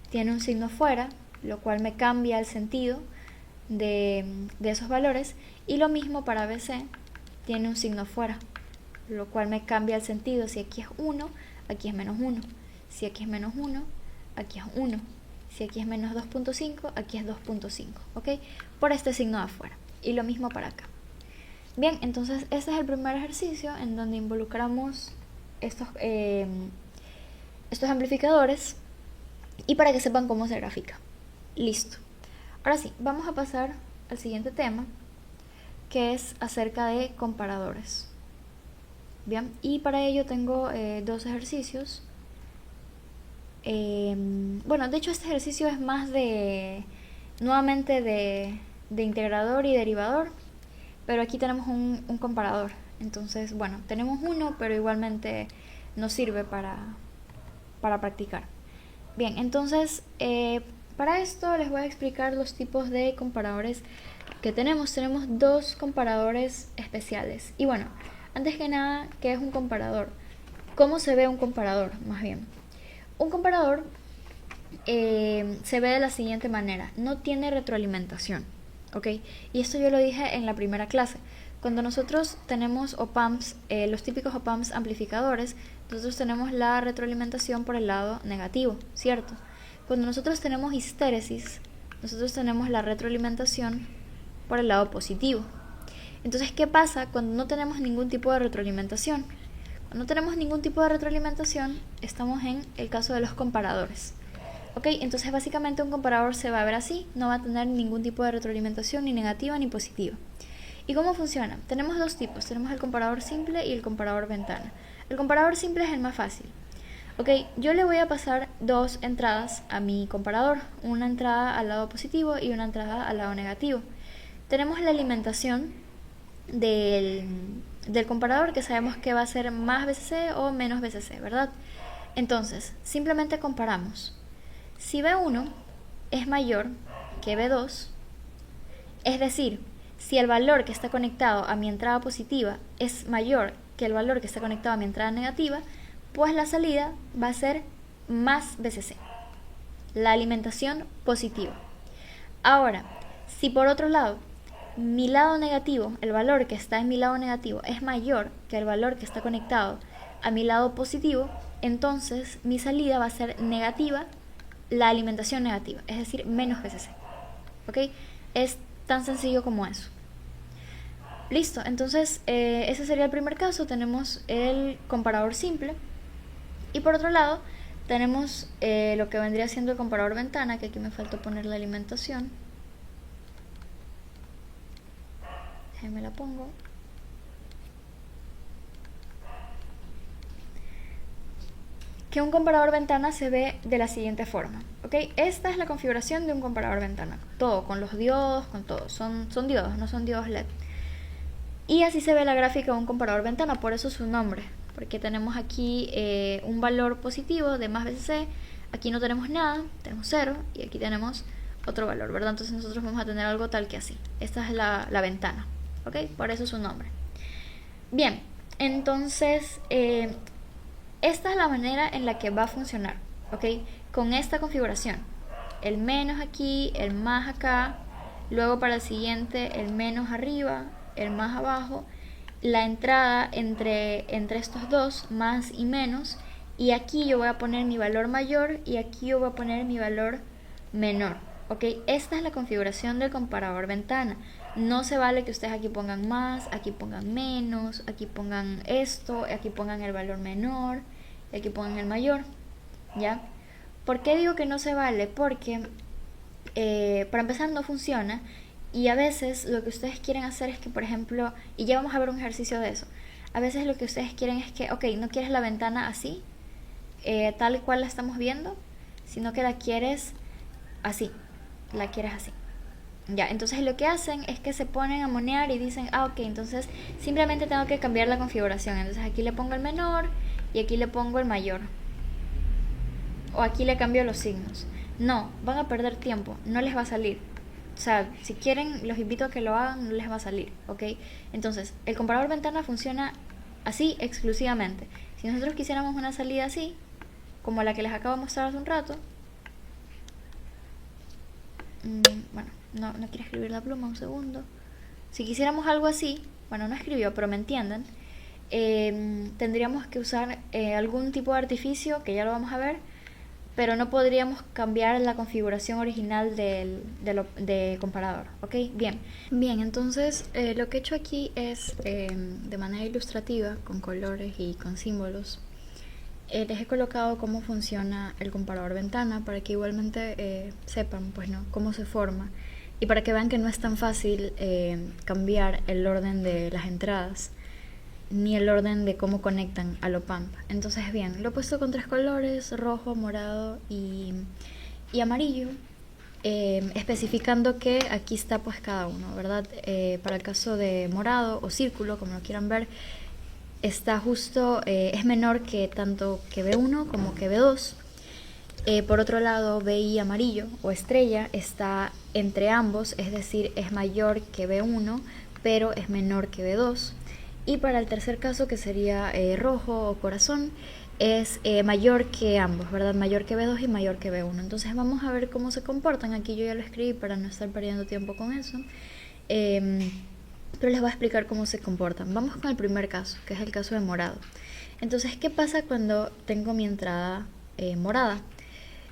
tiene un signo fuera, lo cual me cambia el sentido de esos valores, y lo mismo para BC, tiene un signo fuera, lo cual me cambia el sentido. Si aquí es 1, aquí es menos 1. Si aquí es menos 1, aquí es 1. Si aquí es menos 2.5, aquí es 2.5, ¿ok? Por este signo de afuera. Y lo mismo para acá. Bien, entonces este es el primer ejercicio en donde involucramos estos amplificadores. y para que sepan cómo se grafica. Listo. Ahora sí, vamos a pasar al siguiente tema, que es acerca de comparadores. Bien, y para ello tengo dos ejercicios. Bueno, de hecho este ejercicio es más nuevamente de integrador y derivador, pero aquí tenemos un comparador. Entonces, bueno, tenemos uno, pero igualmente nos sirve para practicar. Bien, entonces, para esto les voy a explicar los tipos de comparadores que tenemos. Tenemos dos comparadores especiales. Y bueno, antes que nada, ¿qué es un comparador? ¿Cómo se ve un comparador, más bien? Un comparador se ve de la siguiente manera: no tiene retroalimentación, ¿ok? Y esto yo lo dije en la primera clase. Cuando nosotros tenemos op-amps, los típicos op-amps amplificadores, nosotros tenemos la retroalimentación por el lado negativo, ¿cierto? Cuando nosotros tenemos histéresis, nosotros tenemos la retroalimentación por el lado positivo. Entonces, ¿qué pasa cuando no tenemos ningún tipo de retroalimentación? Cuando no tenemos ningún tipo de retroalimentación, estamos en el caso de los comparadores. ¿Ok? Entonces, básicamente un comparador se va a ver así, no va a tener ningún tipo de retroalimentación, ni negativa ni positiva. ¿Y cómo funciona? Tenemos dos tipos, tenemos el comparador simple y el comparador ventana. El comparador simple es el más fácil. Ok, yo le voy a pasar dos entradas a mi comparador, una entrada al lado positivo y una entrada al lado negativo. Tenemos la alimentación del comparador, que sabemos que va a ser más BCC o menos BCC, ¿verdad? Entonces, simplemente comparamos. Si B1 es mayor que B2, es decir, si el valor que está conectado a mi entrada positiva es mayor que el valor que está conectado a mi entrada negativa, pues la salida va a ser más BCC, la alimentación positiva. Ahora, si por otro lado mi lado negativo, el valor que está en mi lado negativo es mayor que el valor que está conectado a mi lado positivo, entonces mi salida va a ser negativa, la alimentación negativa, es decir, menos BCC. ¿Ok? Es tan sencillo como eso. Listo, entonces ese sería el primer caso. Tenemos el comparador simple. Y por otro lado, tenemos lo que vendría siendo el comparador ventana, que aquí me faltó poner la alimentación. Me la pongo. Que un comparador ventana se ve de la siguiente forma, ¿ok? Esta es la configuración de un comparador ventana, todo, con los diodos, con todo, son diodos, no son diodos LED. Y así se ve la gráfica de un comparador ventana, por eso su nombre, porque tenemos aquí un valor positivo de más BCC, aquí no tenemos nada, tenemos 0, y aquí tenemos otro valor, ¿verdad? Entonces nosotros vamos a tener algo tal que así. Esta es la ventana, ¿ok? Por eso su nombre. Bien, entonces esta es la manera en la que va a funcionar, ¿ok? Con esta configuración, el menos aquí, el más acá, luego para el siguiente el menos arriba, el más abajo, la entrada entre estos dos, más y menos, y aquí yo voy a poner mi valor mayor y aquí yo voy a poner mi valor menor, ¿ok? Esta es la configuración del comparador ventana. No se vale que ustedes aquí pongan más, aquí pongan menos, aquí pongan esto, aquí pongan el valor menor, y aquí pongan el mayor, ¿ya? ¿Por qué digo que no se vale? Porque para empezar no funciona, y a veces lo que ustedes quieren hacer es que, por ejemplo, y ya vamos a ver un ejercicio de eso, a veces lo que ustedes quieren es que, ok, no quieres la ventana así, tal cual la estamos viendo, sino que la quieres así, la quieres así. Ya, entonces lo que hacen es que se ponen a monear y dicen, ok, entonces simplemente tengo que cambiar la configuración. Entonces aquí le pongo el menor y aquí le pongo el mayor. O aquí le cambio los signos. No, van a perder tiempo, no les va a salir. O sea, si quieren, los invito a que lo hagan, no les va a salir, ¿ok? Entonces, el comparador ventana funciona así exclusivamente. Si nosotros quisiéramos una salida así, como la que les acabo de mostrar hace un rato, bueno, no quiero escribir la pluma, un segundo. Si quisiéramos algo así, bueno, no escribió, pero me entienden, tendríamos que usar algún tipo de artificio, que ya lo vamos a ver, pero no podríamos cambiar la configuración original de comparador, ¿ok? Bien, entonces lo que he hecho aquí es, de manera ilustrativa, con colores y con símbolos, Les he colocado cómo funciona el comparador ventana para que igualmente sepan pues, ¿no? cómo se forma y para que vean que no es tan fácil cambiar el orden de las entradas ni el orden de cómo conectan al OPAMP. Entonces bien, lo he puesto con 3 colores, rojo, morado y amarillo, especificando que aquí está pues cada uno, ¿verdad? Para el caso de morado o círculo, como lo quieran ver, está justo, es menor que tanto que B1 como que B2. Por otro lado, BI amarillo o estrella está entre ambos, es decir, es mayor que B1, pero es menor que B2. Y para el tercer caso, que sería rojo o corazón, es mayor que ambos, ¿verdad? Mayor que B2 y mayor que B1. Entonces vamos a ver cómo se comportan. Aquí yo ya lo escribí para no estar perdiendo tiempo con eso. Pero les voy a explicar cómo se comportan. Vamos con el primer caso, que es el caso de morado. Entonces, ¿qué pasa cuando tengo mi entrada morada?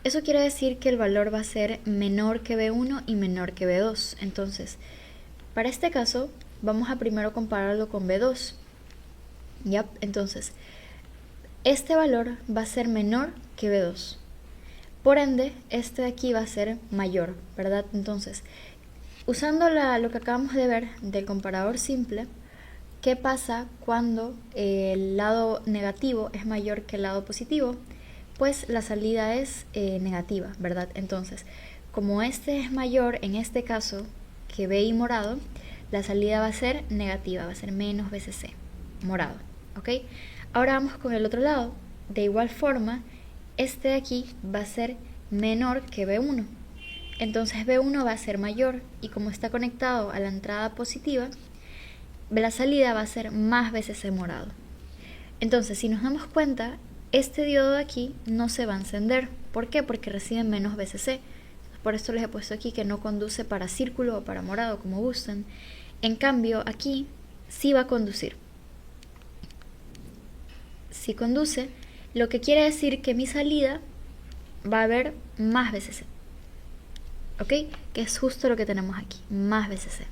Eso quiere decir que el valor va a ser menor que B1 y menor que B2. Entonces, para este caso, vamos a primero compararlo con B2. ¿Ya? Entonces, este valor va a ser menor que B2. Por ende, este de aquí va a ser mayor, ¿verdad? Entonces, usando lo que acabamos de ver del comparador simple, ¿qué pasa cuando el lado negativo es mayor que el lado positivo? Pues la salida es negativa, ¿verdad? Entonces, como este es mayor en este caso que BI morado, la salida va a ser negativa, va a ser menos BCC morado, ¿ok? Ahora vamos con el otro lado. De igual forma, este de aquí va a ser menor que B1. Entonces B1 va a ser mayor y como está conectado a la entrada positiva, la salida va a ser más BCC morado. Entonces, si nos damos cuenta, este diodo de aquí no se va a encender. ¿Por qué? Porque recibe menos BCC. Por esto les he puesto aquí que no conduce para círculo o para morado, como gusten. En cambio, aquí sí va a conducir. Si conduce, lo que quiere decir que mi salida va a haber más BCC. ¿Ok? Que es justo lo que tenemos aquí, más BCC.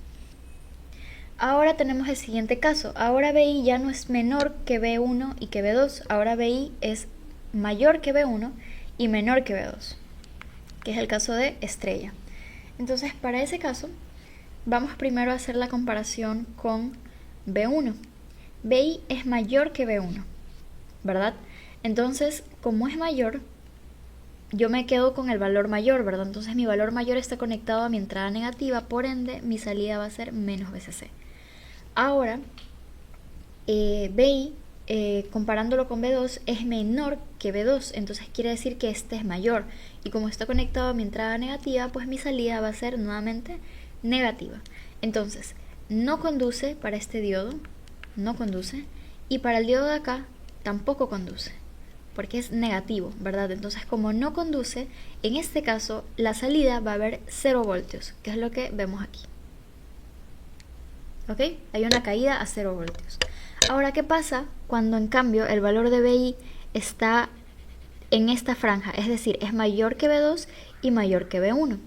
Ahora tenemos el siguiente caso. Ahora BI ya no es menor que B1 y que B2. Ahora BI es mayor que B1 y menor que B2, que es el caso de estrella. Entonces, para ese caso, vamos primero a hacer la comparación con B1. BI es mayor que B1, ¿verdad? Entonces, como es mayor, yo me quedo con el valor mayor, ¿verdad? Entonces mi valor mayor está conectado a mi entrada negativa, por ende mi salida va a ser menos BCC. Ahora, BI, comparándolo con B2, es menor que B2, entonces quiere decir que este es mayor. Y como está conectado a mi entrada negativa, pues mi salida va a ser nuevamente negativa. Entonces, no conduce para este diodo, no conduce, y para el diodo de acá tampoco conduce, porque es negativo, ¿verdad? Entonces, como no conduce, en este caso la salida va a haber 0 voltios, que es lo que vemos aquí. ¿Ok? Hay una caída a 0 voltios. Ahora, ¿qué pasa cuando en cambio el valor de BI está en esta franja? Es decir, es mayor que B2 y mayor que B1.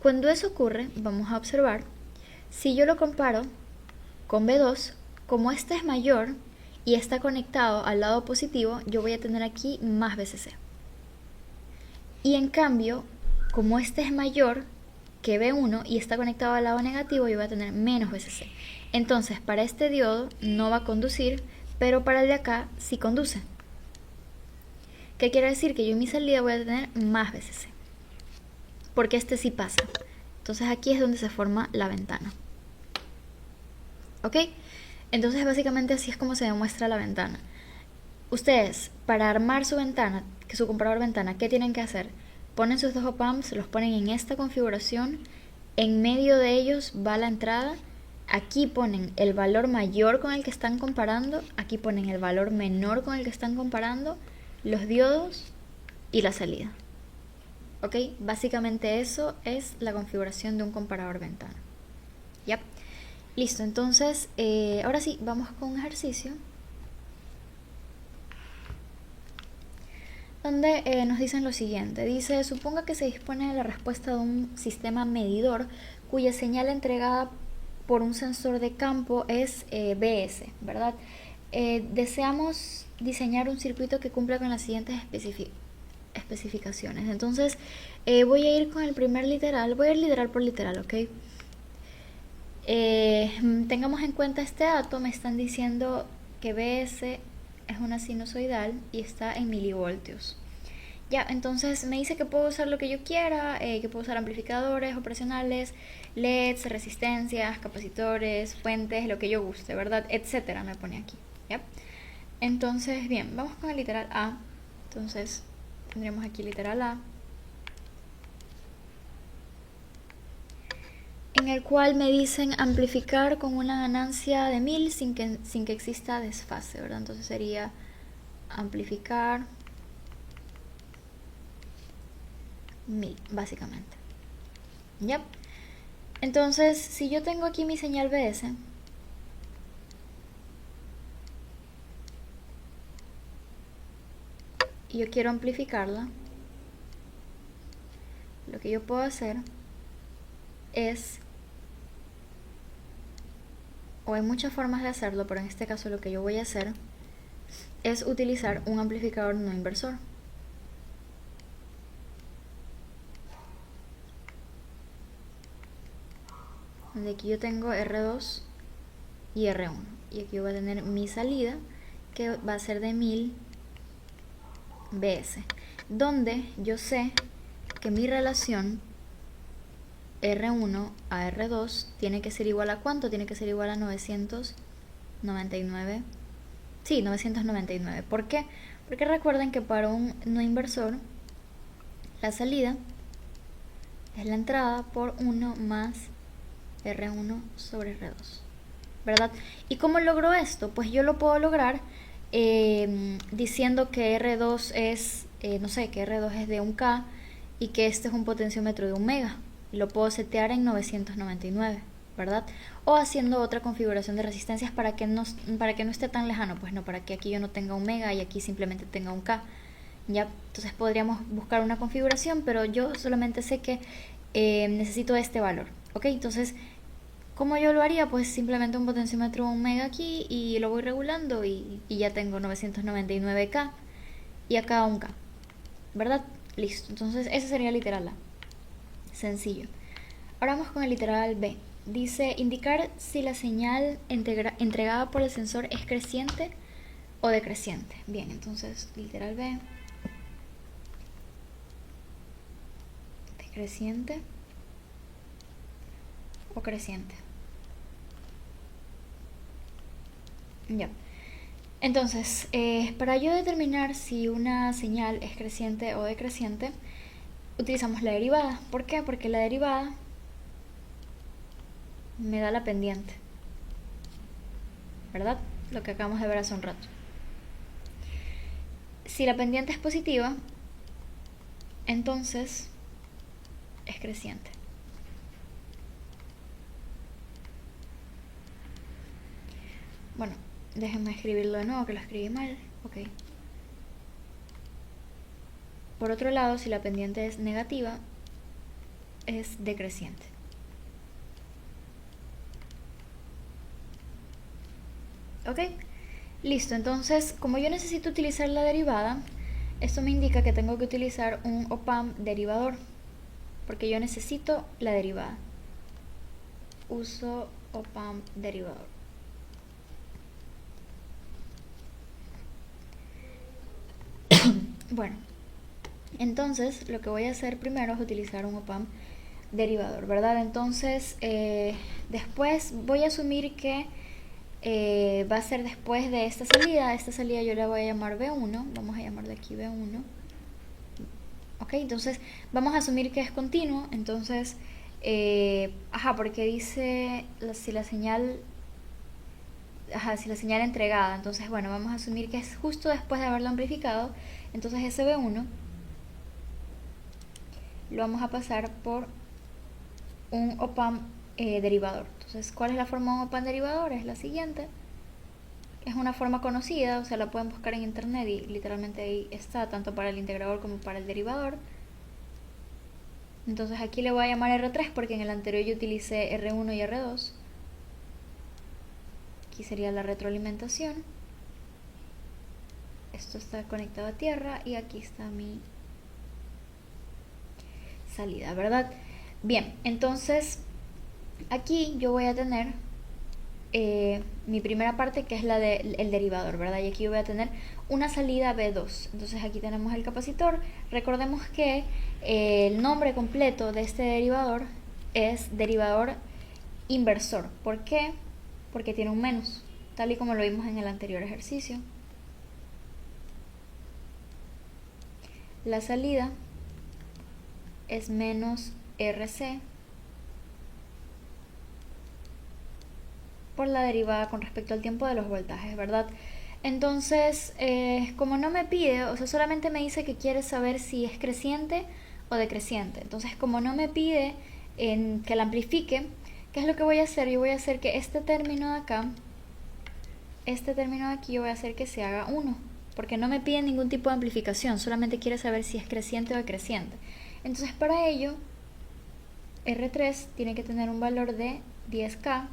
Cuando eso ocurre, vamos a observar, si yo lo comparo con B2, como este es mayor y está conectado al lado positivo, yo voy a tener aquí más BCC. Y en cambio, como este es mayor que B1 y está conectado al lado negativo, yo voy a tener menos BCC. Entonces, para este diodo no va a conducir, pero para el de acá sí conduce. ¿Qué quiere decir? Que yo en mi salida voy a tener más BCC, porque este sí pasa. Entonces aquí es donde se forma la ventana. ¿Ok? Entonces básicamente así es como se demuestra la ventana. Ustedes, para armar su ventana, que su comparador ventana, ¿qué tienen que hacer? Ponen sus dos op-amps, los ponen en esta configuración, en medio de ellos va la entrada, aquí ponen el valor mayor con el que están comparando, aquí ponen el valor menor con el que están comparando, los diodos y la salida. ¿Ok? Básicamente eso es la configuración de un comparador ventana. ¿Ya? Listo, entonces, ahora sí, vamos con un ejercicio donde nos dicen lo siguiente. Dice, suponga que se dispone de la respuesta de un sistema medidor cuya señal entregada por un sensor de campo es BS, ¿verdad? deseamos diseñar un circuito que cumpla con las siguientes especificaciones. Entonces, voy a ir con el primer literal, voy a ir literal por literal, ¿ok? Tengamos en cuenta este dato, me están diciendo que BS es una sinusoidal y está en milivoltios. Ya, entonces me dice que puedo usar lo que yo quiera, que puedo usar amplificadores operacionales, LEDs, resistencias, capacitores, fuentes, lo que yo guste, ¿verdad? Etcétera, me pone aquí, ¿ya? Entonces, bien, vamos con el literal A. Entonces, tendremos aquí literal A, en el cual me dicen amplificar con una ganancia de 1000 sin que exista desfase, ¿verdad? Entonces sería amplificar 1000, básicamente. ¿Ya? Entonces, si yo tengo aquí mi señal BS, y yo quiero amplificarla, lo que yo puedo hacer es, o hay muchas formas de hacerlo, pero en este caso lo que yo voy a hacer es utilizar un amplificador no inversor. Donde aquí yo tengo R2 y R1. Y aquí yo voy a tener mi salida, que va a ser de 1000 BS. Donde yo sé que mi relación R1 a R2 tiene que ser igual a ¿cuánto? Tiene que ser igual a 999. Sí, 999. ¿Por qué? Porque recuerden que para un no inversor, la salida es la entrada por 1 más R1 sobre R2, ¿verdad? ¿Y cómo logro esto? Pues yo lo puedo lograr diciendo que R2 es, no sé, que R2 es de 1K y que este es un potenciómetro de 1 mega. Lo puedo setear en 999, ¿verdad? O haciendo otra configuración de resistencias para que no esté tan lejano, pues no, para que aquí yo no tenga 1 mega y aquí simplemente tenga 1K. ¿Ya? Entonces podríamos buscar una configuración, pero yo solamente sé que necesito este valor, ¿ok? Entonces, ¿cómo yo lo haría? Pues simplemente un potenciómetro 1 mega aquí y lo voy regulando y ya tengo 999K y acá 1K, ¿verdad? Listo, entonces ese sería el literal A. Sencillo. Ahora vamos con el literal B. Dice indicar si la señal entregada por el sensor es creciente o decreciente. Bien, entonces literal B. Decreciente o creciente. Ya. Entonces, para yo determinar si una señal es creciente o decreciente, utilizamos la derivada. ¿Por qué? Porque la derivada me da la pendiente, ¿verdad? Lo que acabamos de ver hace un rato. Si la pendiente es positiva, entonces es creciente. Bueno, déjenme escribirlo de nuevo, que lo escribí mal. Ok. Por otro lado, si la pendiente es negativa, es decreciente. ¿Ok? Listo, entonces, como yo necesito utilizar la derivada, esto me indica que tengo que utilizar un op-amp derivador, porque yo necesito la derivada. Uso op-amp derivador. Bueno, entonces lo que voy a hacer primero es utilizar un op-amp derivador, ¿verdad? Entonces, después voy a asumir que va a ser después de esta salida. Esta salida yo la voy a llamar B1. Vamos a llamarle aquí B1. Ok, entonces vamos a asumir que es continuo. Entonces, porque dice si la señal entregada. Entonces, bueno, vamos a asumir que es justo después de haberlo amplificado. Entonces ese B1 lo vamos a pasar por un op-amp derivador. Entonces, ¿cuál es la forma de un op-amp derivador? Es la siguiente. Es una forma conocida, o sea, la pueden buscar en internet y literalmente ahí está, tanto para el integrador como para el derivador. Entonces aquí le voy a llamar R3 porque en el anterior yo utilicé R1 y R2. Aquí sería la retroalimentación. esto está conectado a tierra y aquí está mi salida, ¿verdad? Bien, entonces aquí yo voy a tener mi primera parte, que es la del derivador, ¿verdad? Y aquí yo voy a tener una salida B2. Entonces aquí tenemos el capacitor. Recordemos que el nombre completo de este derivador es derivador inversor. ¿Por qué? Porque tiene un menos, tal y como lo vimos en el anterior ejercicio. La salida es menos RC por la derivada con respecto al tiempo de los voltajes, ¿verdad? Entonces, como no me pide, o sea, solamente me dice que quiere saber si es creciente o decreciente. Entonces, como no me pide que la amplifique, ¿qué es lo que voy a hacer? Yo voy a hacer que este término de acá, este término de aquí, yo voy a hacer que se haga 1, porque no me pide ningún tipo de amplificación, solamente quiere saber si es creciente o decreciente. Entonces, para ello, R3 tiene que tener un valor de 10K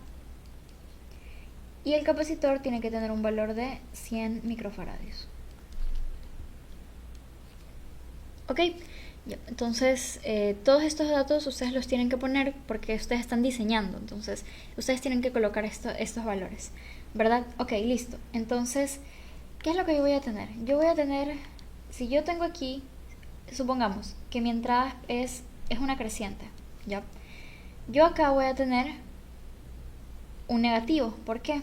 y el capacitor tiene que tener un valor de 100 microfaradios. Ok, ya, entonces todos estos datos ustedes los tienen que poner porque ustedes están diseñando, entonces ustedes tienen que colocar estos valores, ¿verdad? Ok, listo. Entonces, ¿qué es lo que yo voy a tener? Yo voy a tener, si yo tengo aquí, supongamos que mi entrada es una creciente, ¿ya? Yo acá voy a tener un negativo. ¿Por qué?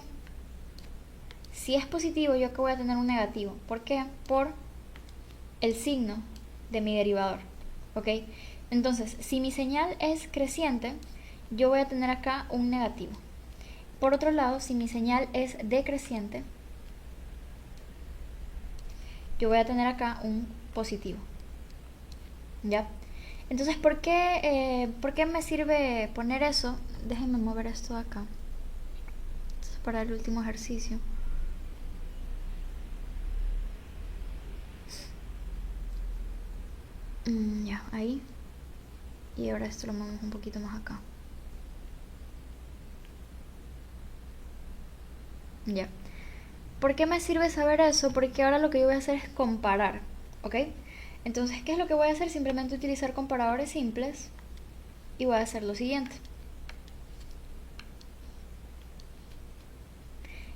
Si es positivo, yo acá voy a tener un negativo. ¿Por qué? Por el signo de mi derivador. ¿Ok? Entonces, si mi señal es creciente, yo voy a tener acá un negativo. Por otro lado, si mi señal es decreciente, yo voy a tener acá un positivo. ¿Ya? Entonces, ¿por qué me sirve poner eso? Déjenme mover esto de acá. Esto es para el último ejercicio. Ya, ahí. Y ahora esto lo movemos un poquito más acá. Ya. ¿Por qué me sirve saber eso? Porque ahora lo que yo voy a hacer es comparar, ¿ok? Entonces, ¿qué es lo que voy a hacer? Simplemente utilizar comparadores simples y voy a hacer lo siguiente.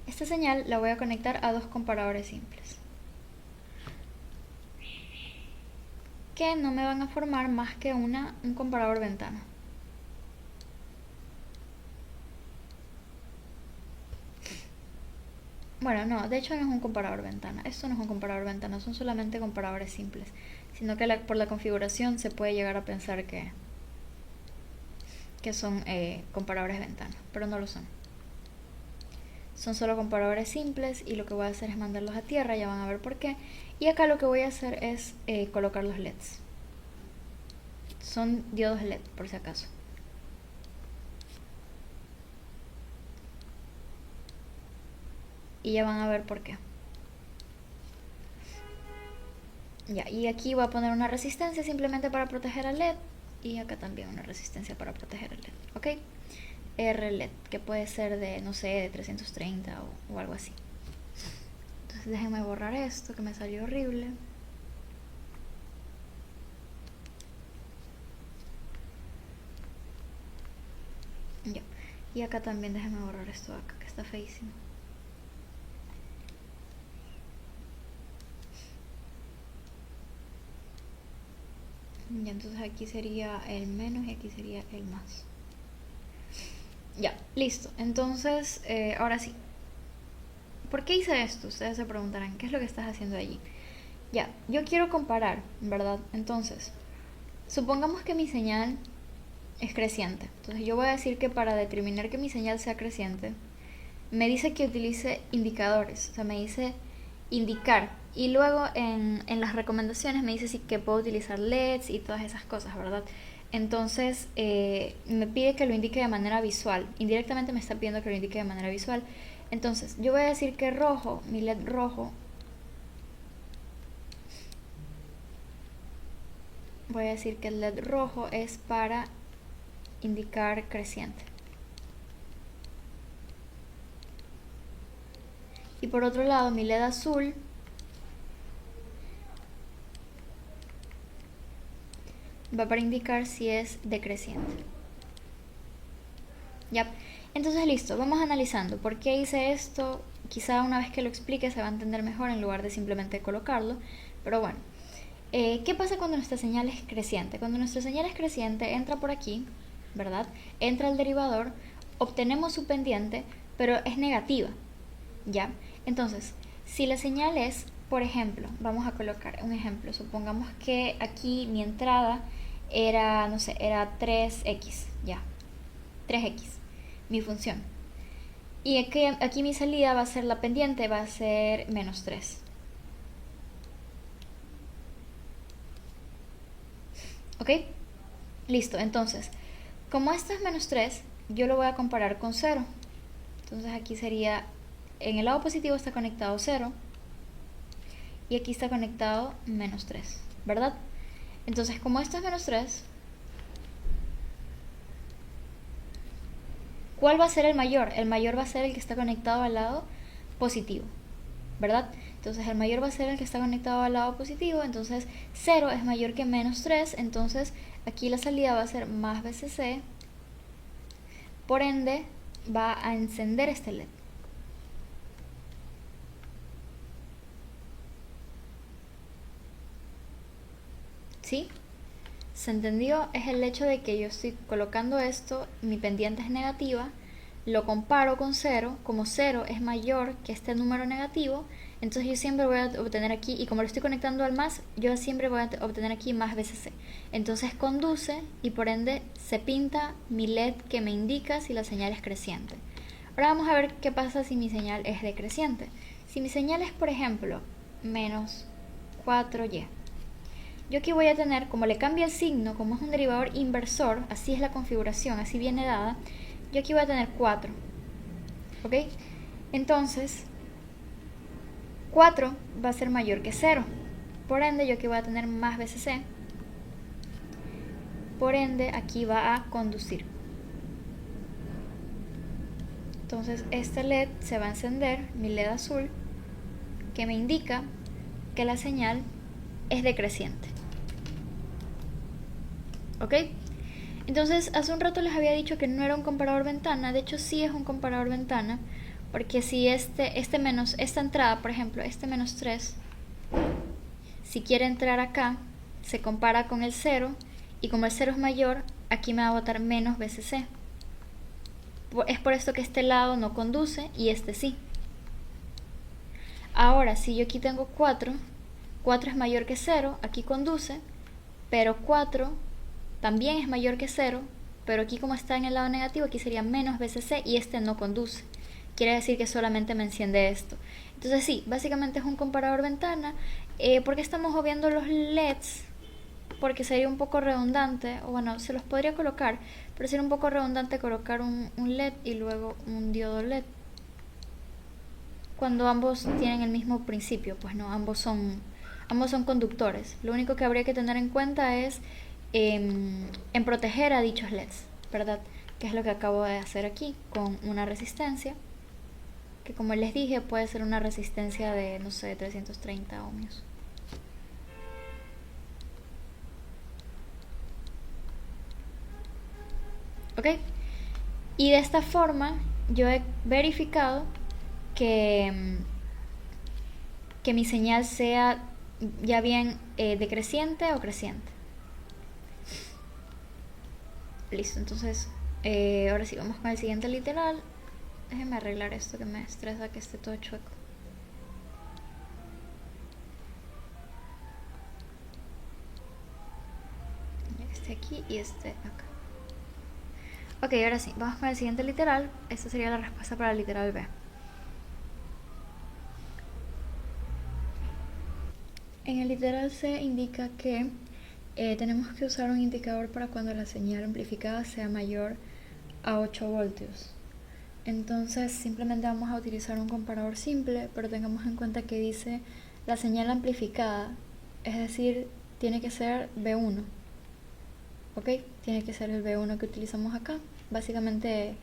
Esta señal la voy a conectar a dos comparadores simples, que no me van a formar más que un comparador ventana. Bueno, no, de hecho no es un comparador ventana. Esto no es un comparador ventana, son solamente comparadores simples. Sino que por la configuración se puede llegar a pensar que son comparadores ventana, pero no lo son. Son solo comparadores simples y lo que voy a hacer es mandarlos a tierra, ya van a ver por qué. Y acá lo que voy a hacer es colocar los LEDs. Son diodos LED, por si acaso. Y ya van a ver por qué. Ya, y aquí voy a poner una resistencia simplemente para proteger al LED. Y acá también una resistencia para proteger al LED, ¿ok? RLED, que puede ser de, no sé, de 330 o algo así. Entonces déjenme borrar esto que me salió horrible. Ya. Y acá también déjenme borrar esto de acá, que está feísimo. Y entonces aquí sería el menos y aquí sería el más. Ya, listo. Entonces, ahora sí. ¿Por qué hice esto? Ustedes se preguntarán, ¿qué es lo que estás haciendo allí? Ya, yo quiero comparar, ¿verdad? Entonces, supongamos que mi señal es creciente. Entonces yo voy a decir que para determinar que mi señal sea creciente, me dice que utilice indicadores. O sea, me dice indicar. Y luego en las recomendaciones me dice que puedo utilizar LEDs y todas esas cosas, ¿verdad? Entonces me pide que lo indique de manera visual. Indirectamente me está pidiendo que lo indique de manera visual. Entonces yo voy a decir que rojo, mi LED rojo, voy a decir que el LED rojo es para indicar creciente. Y por otro lado, mi LED azul va para indicar si es decreciente. ¿Ya? Entonces listo, vamos analizando. ¿Por qué hice esto? Quizá una vez que lo explique se va a entender mejor en lugar de simplemente colocarlo. Pero bueno, ¿qué pasa cuando nuestra señal es creciente? Cuando nuestra señal es creciente, entra por aquí, ¿verdad? Entra el derivador, obtenemos su pendiente, pero es negativa, ¿ya? Entonces, si la señal es, por ejemplo, vamos a colocar un ejemplo, supongamos que aquí mi entrada era, no sé, era 3x, ya, 3x, mi función. Y aquí mi salida va a ser la pendiente, va a ser menos 3. ¿Ok? Listo, entonces, como esto es menos 3, yo lo voy a comparar con 0. Entonces aquí sería, en el lado positivo está conectado 0 y aquí está conectado menos 3, ¿verdad? Entonces, como esto es menos 3, ¿cuál va a ser el mayor? El mayor va a ser el que está conectado al lado positivo, ¿verdad? Entonces el mayor va a ser el que está conectado al lado positivo, entonces 0 es mayor que menos 3, entonces aquí la salida va a ser más veces C, por ende va a encender este LED. ¿Sí? ¿Se entendió? Es el hecho de que yo estoy colocando esto, mi pendiente es negativa, lo comparo con 0, como 0 es mayor que este número negativo, entonces yo siempre voy a obtener aquí, y como lo estoy conectando al más, yo siempre voy a obtener aquí más veces C. Entonces conduce y por ende se pinta mi LED que me indica si la señal es creciente. Ahora vamos a ver qué pasa si mi señal es decreciente. Si mi señal es, por ejemplo, menos 4y, yo aquí voy a tener, como le cambia el signo, como es un derivador inversor, así es la configuración, así viene dada, yo aquí voy a tener 4. ¿Ok? Entonces, 4 va a ser mayor que 0. Por ende, yo aquí voy a tener más veces C. Por ende, aquí va a conducir. Entonces, este LED se va a encender, mi LED azul, que me indica que la señal es decreciente. ¿Ok? Entonces, hace un rato les había dicho que no era un comparador ventana, de hecho sí es un comparador ventana, porque si esta entrada, por ejemplo, este menos 3, si quiere entrar acá, se compara con el 0, y como el 0 es mayor, aquí me va a botar menos veces C. Es por esto que este lado no conduce y este sí. Ahora, si yo aquí tengo 4, 4 es mayor que 0, aquí conduce, pero 4 también es mayor que 0, pero aquí como está en el lado negativo, aquí sería menos veces C y este no conduce. Quiere decir que solamente me enciende esto. Entonces sí, básicamente es un comparador ventana. ¿Por qué estamos obviando los LEDs? Porque sería un poco redundante, o bueno, se los podría colocar, pero sería un poco redundante colocar un LED y luego un diodo LED. Cuando ambos tienen el mismo principio, pues no, ambos son conductores. Lo único que habría que tener en cuenta es en proteger a dichos LEDs, ¿verdad? Que es lo que acabo de hacer aquí con una resistencia, que como les dije puede ser una resistencia de, no sé, 330 ohmios. ¿Ok? Y de esta forma yo he verificado que mi señal sea ya bien decreciente o creciente. Listo, entonces ahora sí, vamos con el siguiente literal. Déjenme arreglar esto que me estresa que esté todo chueco. Este aquí y este acá. Ok, ahora sí, vamos con el siguiente literal. Esta sería la respuesta para el literal B. En el literal C indica que tenemos que usar un indicador para cuando la señal amplificada sea mayor a 8 voltios. Entonces simplemente vamos a utilizar un comparador simple, pero tengamos en cuenta que dice la señal amplificada, es decir, tiene que ser B1. ¿Ok? Tiene que ser el B1 que utilizamos acá. Básicamente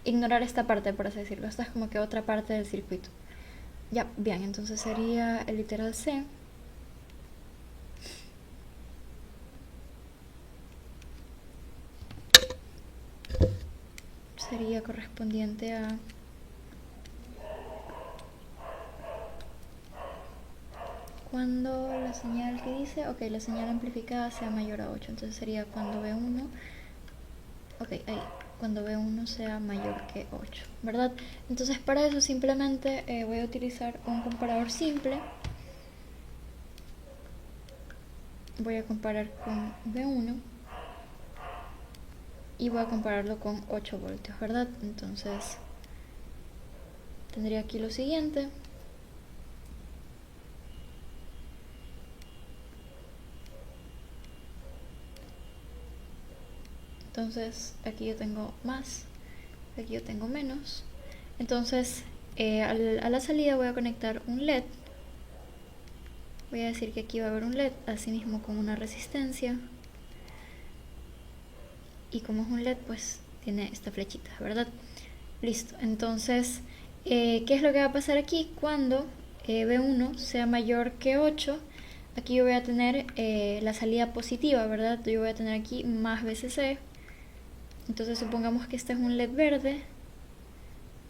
ignorar esta parte, por así decirlo. Esta es como que otra parte del circuito. Ya, bien, entonces sería el literal C. sería correspondiente a cuando la señal que dice, ok, la señal amplificada sea mayor a 8, entonces sería cuando B1, ok, ahí, cuando B1 sea mayor que 8, ¿verdad? Entonces para eso simplemente voy a utilizar un comparador simple. Voy a comparar con B1 y voy a compararlo con 8 voltios, ¿verdad? Entonces tendría aquí lo siguiente. Entonces aquí yo tengo más, aquí yo tengo menos. Entonces a la salida voy a conectar un LED. Voy a decir que aquí va a haber un LED, asimismo con una resistencia. Y como es un LED, pues tiene esta flechita, ¿verdad? Listo. Entonces, ¿qué es lo que va a pasar aquí? Cuando B1 sea mayor que 8, aquí yo voy a tener la salida positiva, ¿verdad? Yo voy a tener aquí más VCC. Entonces supongamos que este es un LED verde.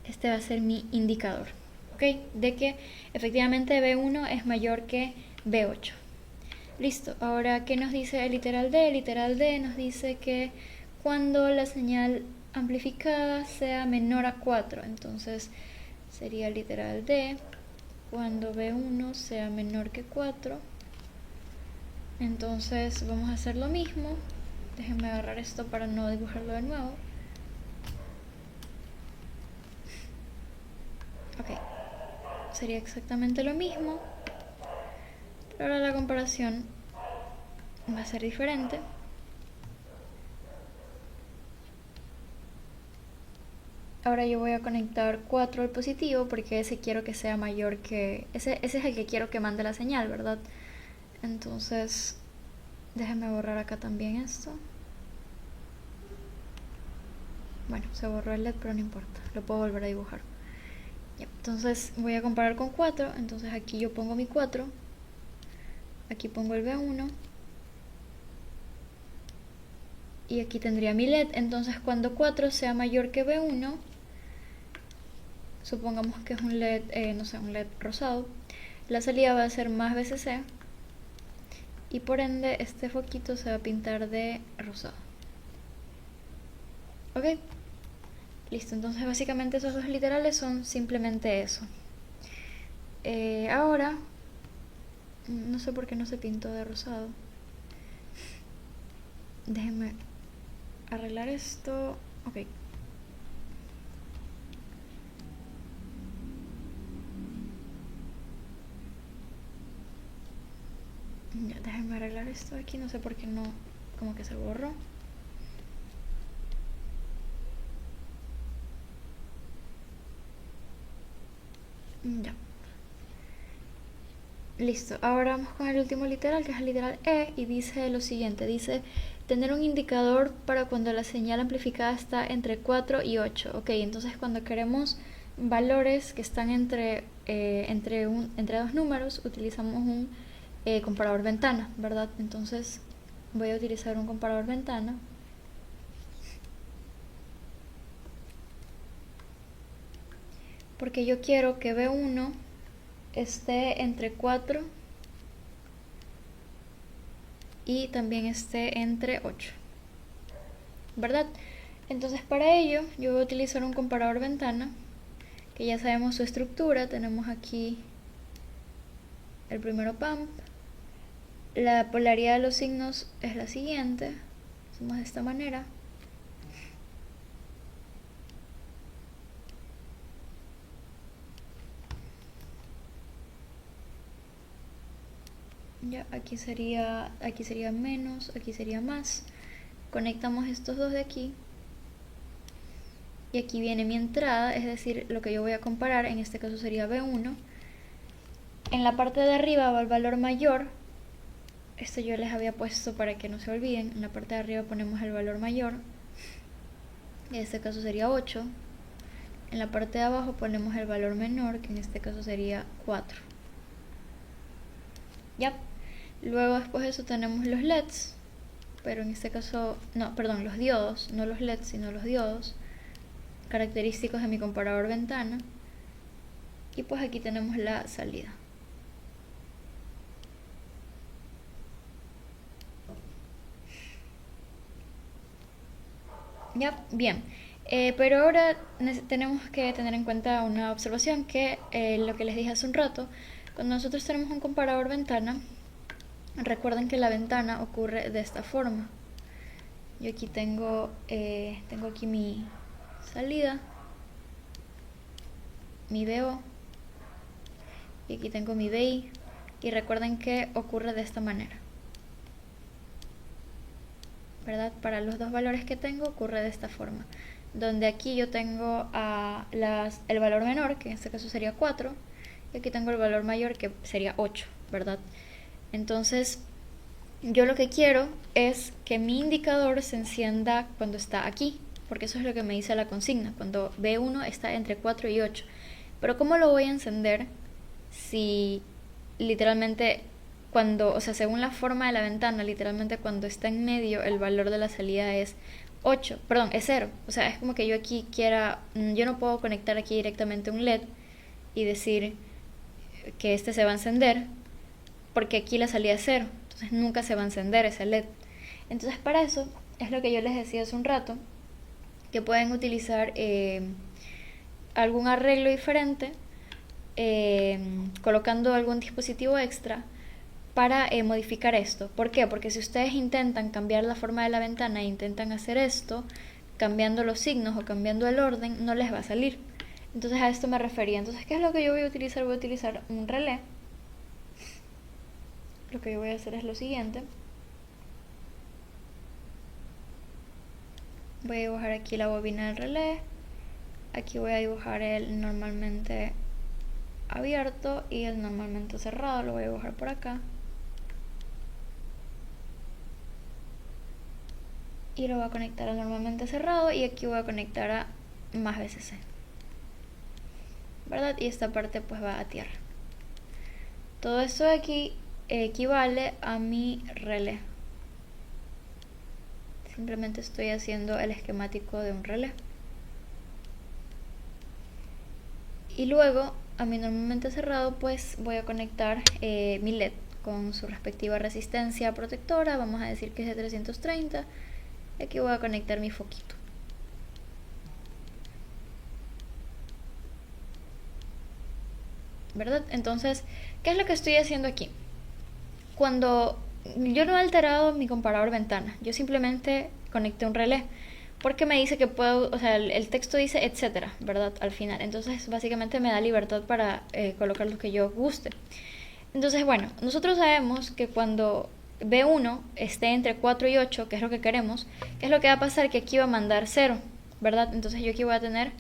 Este va a ser mi indicador, ¿ok? De que efectivamente B1 es mayor que B8. Listo, ahora ¿qué nos dice el literal D? El literal D nos dice que cuando la señal amplificada sea menor a 4, entonces sería el literal D cuando B1 sea menor que 4. Entonces vamos a hacer lo mismo. Déjenme agarrar esto para no dibujarlo de nuevo. Ok, sería exactamente lo mismo, pero ahora la comparación va a ser diferente. Ahora yo voy a conectar 4 al positivo porque ese quiero que sea mayor que... Ese es el que quiero que mande la señal, ¿verdad? Entonces, déjenme borrar acá también esto. Bueno, se borró el LED, pero no importa, lo puedo volver a dibujar. Ya, entonces voy a comparar con 4, entonces aquí yo pongo mi 4, aquí pongo el B1 y aquí tendría mi LED. Entonces cuando 4 sea mayor que B1, supongamos que es un LED, no sé, un LED rosado, la salida va a ser más VCC y por ende este foquito se va a pintar de rosado. Ok, listo, entonces básicamente esos dos literales son simplemente eso. Ahora, no sé por qué no se pintó de rosado. Déjenme arreglar esto. Ok. Ya, déjenme arreglar esto aquí, no sé por qué no, como que se borró. Ya. Listo, ahora vamos con el último literal, que es el literal E, y dice lo siguiente, dice tener un indicador para cuando la señal amplificada está entre 4 y 8. Ok, entonces cuando queremos valores que están entre dos números, utilizamos un comparador ventana, ¿verdad? Entonces voy a utilizar un comparador ventana. Porque yo quiero que B1 esté entre 4 y también esté entre 8, ¿verdad? Entonces para ello yo voy a utilizar un comparador ventana, que ya sabemos su estructura. Tenemos aquí el primero pump. La polaridad de los signos es la siguiente, hacemos de esta manera. Ya, aquí sería menos, aquí sería más. Conectamos estos dos de aquí. Y aquí viene mi entrada, es decir, lo que yo voy a comparar, en este caso sería B1. En la parte de arriba va el valor mayor. Esto yo les había puesto para que no se olviden. En la parte de arriba ponemos el valor mayor. En este caso sería 8. En la parte de abajo ponemos el valor menor, que en este caso sería 4. Ya. Luego después de eso tenemos los LEDs. Pero en este caso, no, perdón, los diodos. No los LEDs, sino los diodos. característicos de mi comparador ventana. Y pues aquí tenemos la salida. Ya, bien. Pero ahora tenemos que tener en cuenta una observación que lo que les dije hace un rato, cuando nosotros tenemos un comparador ventana, recuerden que la ventana ocurre de esta forma. Yo aquí tengo aquí mi salida, mi BO, y aquí tengo mi BI, y recuerden que ocurre de esta manera, ¿verdad? Para los dos valores que tengo ocurre de esta forma, donde aquí yo tengo el valor menor, que en este caso sería 4, y aquí tengo el valor mayor, que sería 8, ¿verdad? Entonces, yo lo que quiero es que mi indicador se encienda cuando está aquí, porque eso es lo que me dice la consigna, cuando B1 está entre 4 y 8. Pero ¿cómo lo voy a encender si literalmente según la forma de la ventana, literalmente cuando está en medio el valor de la salida es 8, perdón, es 0. O sea, es como que yo aquí yo no puedo conectar aquí directamente un LED y decir que este se va a encender, porque aquí la salida es 0, entonces nunca se va a encender ese LED. Entonces para eso es lo que yo les decía hace un rato, que pueden utilizar algún arreglo diferente, colocando algún dispositivo extra para modificar esto. ¿Por qué? Porque si ustedes intentan cambiar la forma de la ventana e intentan hacer esto cambiando los signos o cambiando el orden, no les va a salir. Entonces a esto me refería. Entonces, ¿qué es lo que yo voy a utilizar? Voy a utilizar un relé. Lo que yo voy a hacer es lo siguiente. Voy a dibujar aquí la bobina del relé. Aquí voy a dibujar el normalmente abierto y el normalmente cerrado. Lo voy a dibujar por acá. Y lo voy a conectar al normalmente cerrado. Y aquí voy a conectar a más VCC, ¿verdad? Y esta parte pues va a tierra. Todo esto de aquí equivale a mi relé. Simplemente estoy haciendo el esquemático de un relé. Y luego a mi normalmente cerrado pues voy a conectar mi LED con su respectiva resistencia protectora. Vamos a decir que es de 330. Y aquí voy a conectar mi foquito. ¿Verdad? Entonces, ¿qué es lo que estoy haciendo aquí? Cuando yo no he alterado mi comparador ventana, yo simplemente conecté un relé, porque me dice que puedo, o sea, el texto dice etcétera, ¿verdad? Al final. Entonces, básicamente me da libertad para colocar lo que yo guste. Entonces, bueno, nosotros sabemos que cuando B1 esté entre 4 y 8, que es lo que queremos, ¿qué es lo que va a pasar? Que aquí va a mandar 0, ¿verdad? Entonces yo aquí voy a tener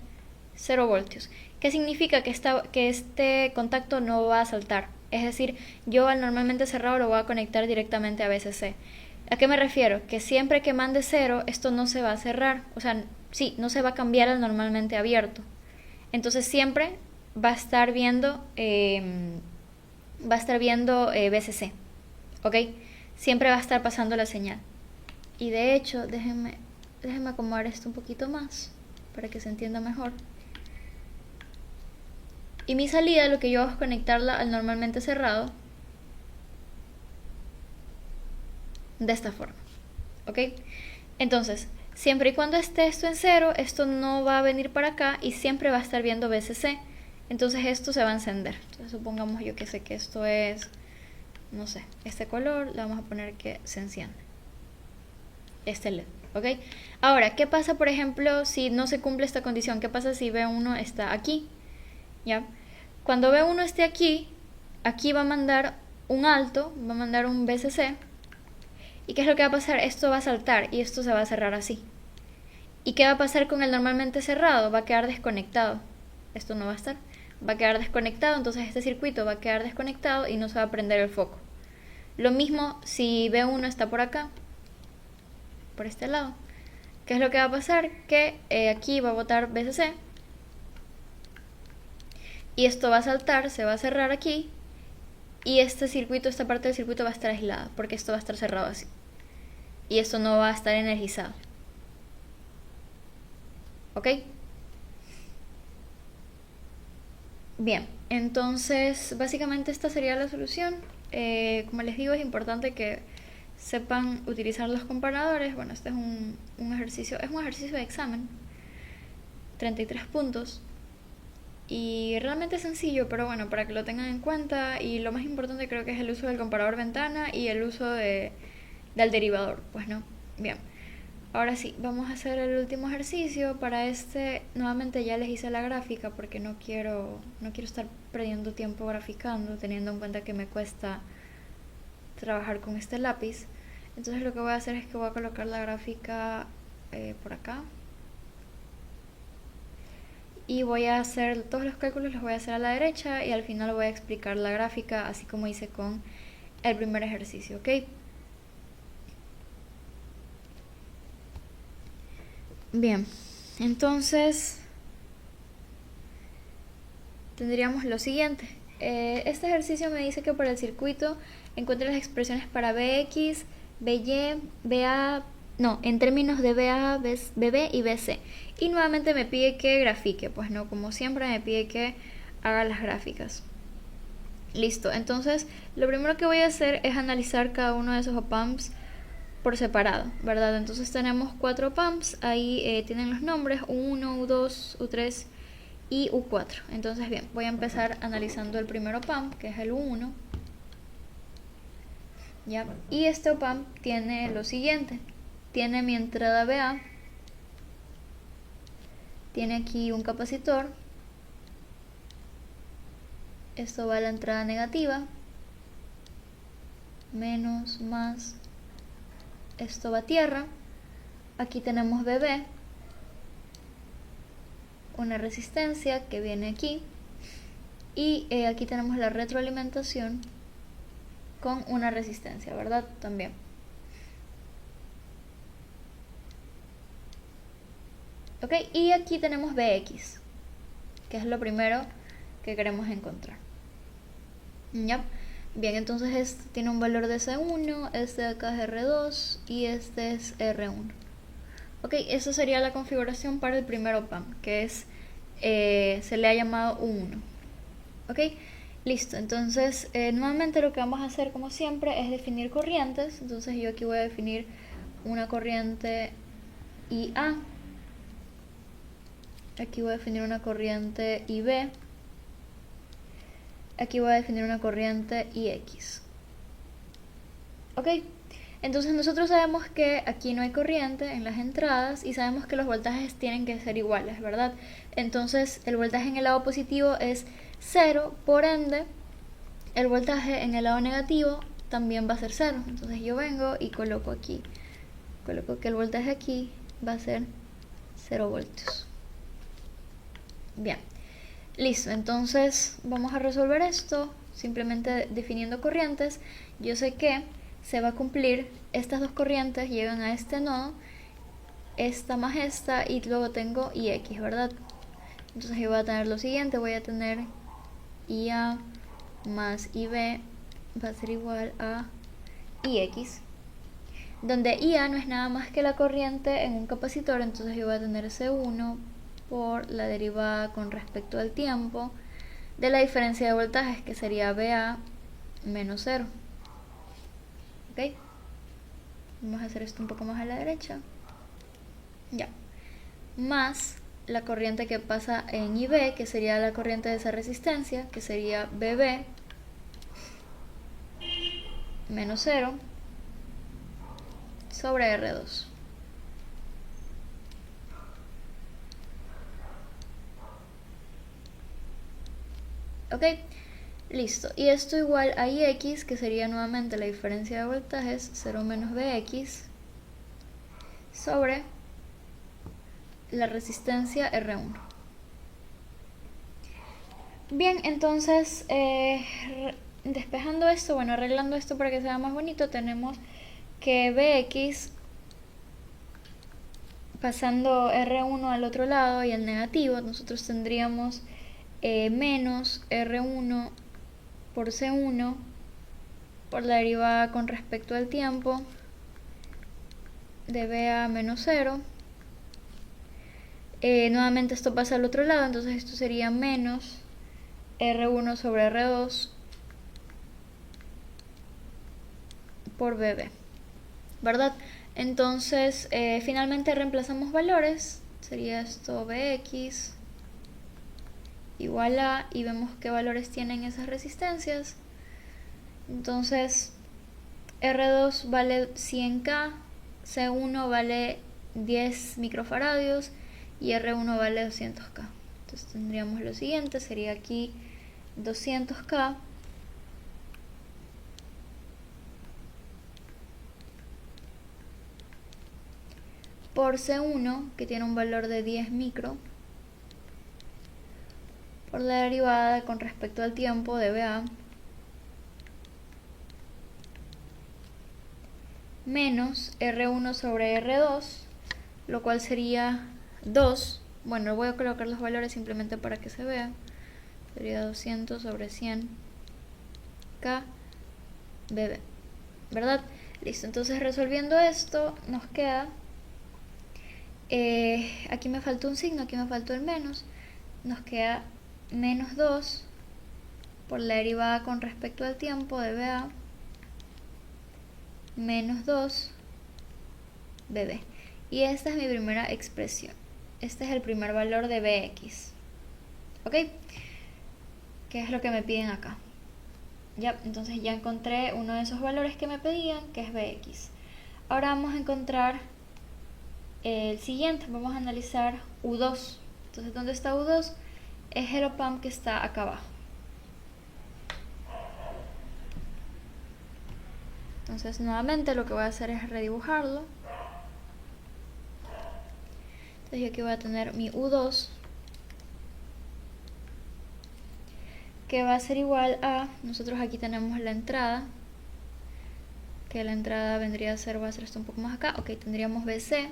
0 voltios. ¿Qué significa? Que este contacto no va a saltar. Es decir, yo al normalmente cerrado lo voy a conectar directamente a VCC. ¿A qué me refiero? Que siempre que mande 0, esto no se va a cerrar. O sea, sí, no se va a cambiar al normalmente abierto. Entonces siempre va a estar viendo VCC, ¿ok? Siempre va a estar pasando la señal. Y de hecho, déjenme acomodar esto un poquito más para que se entienda mejor. Y mi salida, lo que yo hago es conectarla al normalmente cerrado de esta forma, ¿ok? Entonces, siempre y cuando esté esto en 0, esto no va a venir para acá y siempre va a estar viendo VCC. Entonces esto se va a encender. Entonces supongamos yo que sé que esto es, no sé, este color, le vamos a poner que se enciende. Este LED, ¿ok? Ahora, ¿qué pasa, por ejemplo, si no se cumple esta condición? ¿Qué pasa si B1 está aquí? ¿Ya? Cuando B1 esté aquí, aquí va a mandar un alto, va a mandar un VCC. ¿Y qué es lo que va a pasar? Esto va a saltar y esto se va a cerrar así. ¿Y qué va a pasar con el normalmente cerrado? Va a quedar desconectado. Esto no va a estar. Va a quedar desconectado, entonces este circuito va a quedar desconectado y no se va a prender el foco. Lo mismo si B1 está por acá, por este lado. ¿Qué es lo que va a pasar? Que aquí va a botar VCC y esto va a saltar, se va a cerrar aquí y este circuito, esta parte del circuito va a estar aislada porque esto va a estar cerrado así y esto no va a estar energizado, ¿ok? Bien, entonces básicamente esta sería la solución. Como les digo, es importante que sepan utilizar los comparadores. Bueno, este es un ejercicio, es un ejercicio de examen, 33 puntos. Y realmente es sencillo, pero bueno, para que lo tengan en cuenta. Y lo más importante creo que es el uso del comparador ventana y el uso del derivador. Pues no, bien. Ahora sí, vamos a hacer el último ejercicio. Para este, nuevamente ya les hice la gráfica porque no quiero estar perdiendo tiempo graficando, teniendo en cuenta que me cuesta trabajar con este lápiz. Entonces lo que voy a hacer es que voy a colocar la gráfica por acá. Y voy a hacer todos los cálculos, los voy a hacer a la derecha y al final voy a explicar la gráfica, así como hice con el primer ejercicio, ¿ok? Bien, entonces tendríamos lo siguiente. Este ejercicio me dice que para el circuito encuentre las expresiones para Bx, By, Ba, no, en términos de Ba, Bb y Bc. Y nuevamente me pide que grafique, pues no, como siempre me pide que haga las gráficas. Listo, entonces lo primero que voy a hacer es analizar cada uno de esos op-amps por separado, ¿verdad? Entonces tenemos 4 op-amps, ahí tienen los nombres U1, U2, U3 y U4. Entonces bien, voy a empezar analizando el primer op-amp, que es el U1. ¿Ya? Y este op-amp tiene lo siguiente: tiene mi entrada BA, tiene aquí un capacitor, esto va a la entrada negativa, menos, más, esto va a tierra, aquí tenemos BB, una resistencia que viene aquí, y aquí tenemos la retroalimentación con una resistencia, ¿verdad? También. Ok, y aquí tenemos Bx, que es lo primero que queremos encontrar. ¿Ya? Bien, entonces este tiene un valor de C1, este de acá es R2 y este es R1. Ok, esa sería la configuración para el primer op-amp, que es, se le ha llamado U1. Ok, listo. Entonces, nuevamente lo que vamos a hacer como siempre es definir corrientes. Entonces yo aquí voy a definir una corriente IA. Aquí voy a definir una corriente IB. Aquí voy a definir una corriente IX. Ok, entonces nosotros sabemos que aquí no hay corriente en las entradas y sabemos que los voltajes tienen que ser iguales, ¿verdad? Entonces el voltaje en el lado positivo es 0, por ende el voltaje en el lado negativo también va a ser 0. Entonces yo vengo y coloco aquí, coloco que el voltaje aquí va a ser 0 voltios. Bien, listo, entonces vamos a resolver esto simplemente definiendo corrientes. Yo sé que se va a cumplir, estas dos corrientes llegan a este nodo, esta más esta, y luego tengo IX, ¿verdad? Entonces yo voy a tener lo siguiente, voy a tener IA más IB va a ser igual a IX, donde IA no es nada más que la corriente en un capacitor. Entonces yo voy a tener C1 por la derivada con respecto al tiempo de la diferencia de voltajes, que sería BA menos 0. ¿Ok? Vamos a hacer esto un poco más a la derecha. Ya. Más la corriente que pasa en IB, que sería la corriente de esa resistencia, que sería BB menos 0 sobre R2. Ok, listo. Y esto igual a IX, que sería nuevamente la diferencia de voltajes, 0 menos Bx, sobre la resistencia R1. Bien, entonces, despejando esto, bueno, arreglando esto para que sea más bonito, tenemos que Bx, pasando R1 al otro lado y al negativo, nosotros tendríamos menos R1 por C1 por la derivada con respecto al tiempo de BA menos 0. Nuevamente esto pasa al otro lado, entonces esto sería menos R1 sobre R2 por BB, ¿verdad? Entonces, finalmente reemplazamos valores. Sería esto Bx igual a, y vemos qué valores tienen esas resistencias. Entonces, R2 vale 100K, C1 vale 10 microfaradios y R1 vale 200K. Entonces tendríamos lo siguiente, sería aquí 200K por C1, que tiene un valor de 10 micro, por la derivada con respecto al tiempo de BA, menos R1 sobre R2, lo cual sería 2. Bueno, voy a colocar los valores simplemente para que se vea. Sería 200 sobre 100 K BB, ¿verdad? Listo, entonces resolviendo esto nos queda, aquí me faltó un signo, aquí me faltó el menos, nos queda menos 2 por la derivada con respecto al tiempo de BA menos 2 BB. Y esta es mi primera expresión. Este es el primer valor de Bx. ¿Ok? ¿Qué es lo que me piden acá? Ya, entonces ya encontré uno de esos valores que me pedían, que es Bx. Ahora vamos a encontrar el siguiente. Vamos a analizar U2. Entonces, ¿dónde está U2? Es el op-amp que está acá abajo. Entonces, nuevamente lo que voy a hacer es redibujarlo. Entonces, yo aquí voy a tener mi U2, que va a ser igual a, nosotros aquí tenemos la entrada, que la entrada vendría a ser, va a ser esto un poco más acá, ok, tendríamos BC,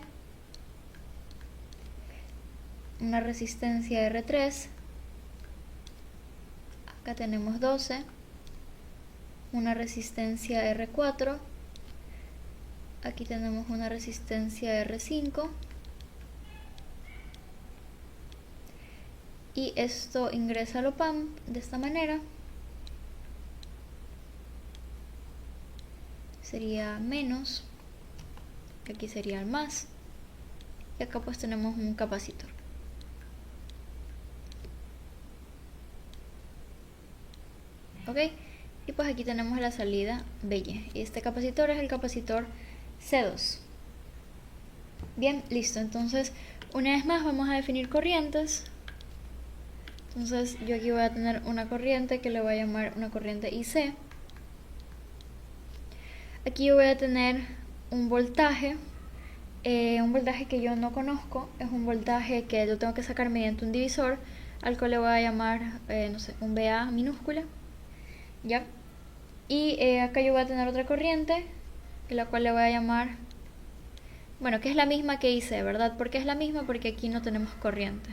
una resistencia R3, acá tenemos 12, una resistencia R4, aquí tenemos una resistencia R5, y esto ingresa al op-amp de esta manera. Sería menos, que aquí sería el más, y acá pues tenemos un capacitor. Ok, y pues aquí tenemos la salida BY, y este capacitor es el capacitor C2. Bien, listo, entonces una vez más vamos a definir corrientes. Entonces yo aquí voy a tener una corriente que le voy a llamar una corriente IC. Aquí yo voy a tener un voltaje que yo no conozco, es un voltaje que lo tengo que sacar mediante un divisor, al cual le voy a llamar, no sé, un VA minúscula, ¿ya? Y acá yo voy a tener otra corriente, la cual le voy a llamar, bueno, que es la misma que hice, ¿verdad? ¿Por qué es la misma? Porque aquí no tenemos corriente,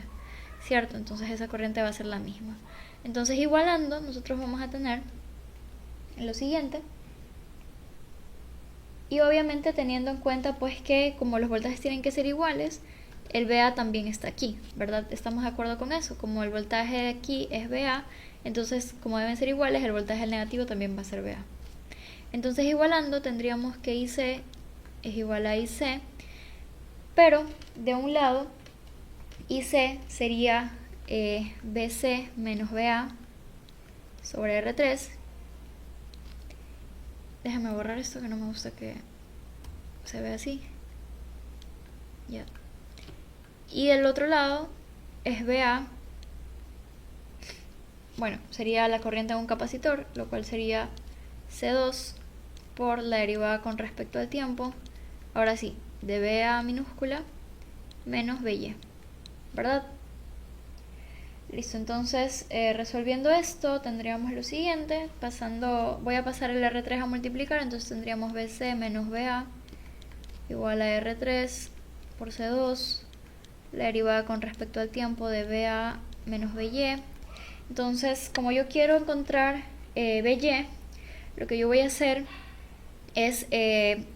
¿cierto? Entonces esa corriente va a ser la misma. Entonces igualando, nosotros vamos a tener lo siguiente. Y obviamente teniendo en cuenta pues que como los voltajes tienen que ser iguales, el VA también está aquí, ¿verdad? ¿Estamos de acuerdo con eso? Como el voltaje de aquí es VA, entonces como deben ser iguales, el voltaje del negativo también va a ser VA. Entonces igualando tendríamos que IC es igual a IC, pero de un lado IC sería BC menos VA sobre R3. Déjame borrar esto que no me gusta que se vea así. Ya. Y del otro lado es VA. Bueno, sería la corriente de un capacitor, lo cual sería C2 por la derivada con respecto al tiempo. Ahora sí, de VA minúscula menos BY, ¿verdad? Listo, entonces resolviendo esto tendríamos lo siguiente, voy a pasar el R3 a multiplicar, entonces tendríamos BC menos BA igual a R3 por C2, la derivada con respecto al tiempo de BA menos BY. Entonces, como yo quiero encontrar BY, lo que yo voy a hacer es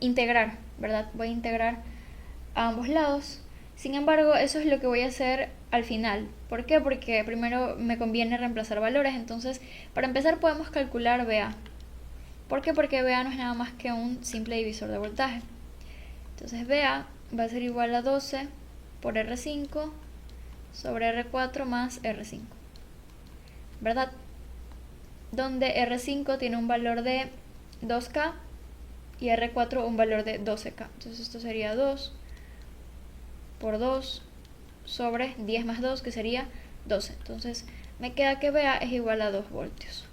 integrar, ¿verdad? Voy a integrar a ambos lados. Sin embargo, eso es lo que voy a hacer al final. ¿Por qué? Porque primero me conviene reemplazar valores. Entonces, para empezar podemos calcular VA. ¿Por qué? Porque VA no es nada más que un simple divisor de voltaje. Entonces VA va a ser igual a 12 por R5 sobre R4 más R5, ¿verdad? Donde R5 tiene un valor de 2K y R4 un valor de 12K. Entonces esto sería 2 por 2 sobre 10 más 2, que sería 12. Entonces me queda que VA es igual a 2 voltios.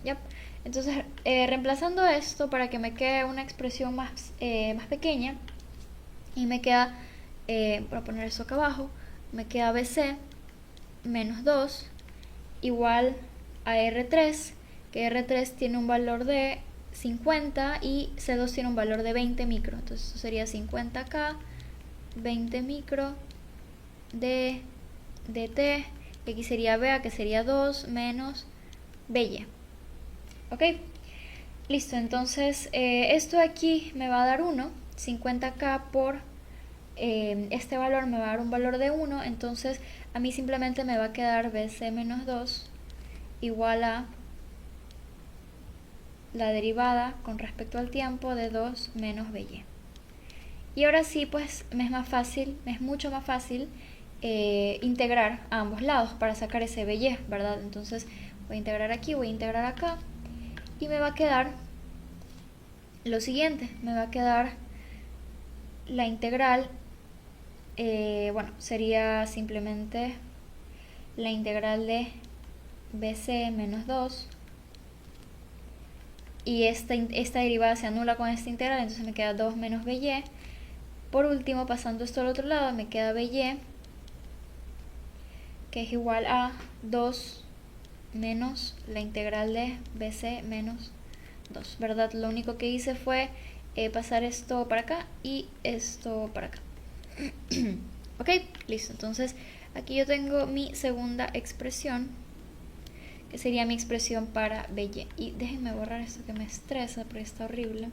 ¿Ya? Entonces, reemplazando esto para que me quede una expresión más pequeña, y me queda, voy a poner eso acá abajo, me queda BC menos 2 igual a R3, que R3 tiene un valor de 50 y C2 tiene un valor de 20 micro. Entonces eso sería 50K, 20 micro de dt, y aquí sería BA, que sería 2 menos BY. ¿Ok? Listo, entonces esto de aquí me va a dar 1, 50K por este valor me va a dar un valor de 1, entonces a mí simplemente me va a quedar BC menos 2 igual a la derivada con respecto al tiempo de 2 menos BY. Y ahora sí, pues me es mucho más fácil integrar a ambos lados para sacar ese BY, ¿verdad? Entonces voy a integrar aquí, voy a integrar acá, y me va a quedar lo siguiente, me va a quedar la integral, bueno, sería simplemente la integral de BC menos 2, y esta derivada se anula con esta integral, entonces me queda 2 menos BY. Por último, pasando esto al otro lado, me queda BY, que es igual a 2 menos la integral de BC menos 2, ¿verdad? Lo único que hice fue pasar esto para acá y esto para acá. Ok, listo. Entonces aquí yo tengo mi segunda expresión, que sería mi expresión para BY. Y déjenme borrar esto que me estresa porque está horrible.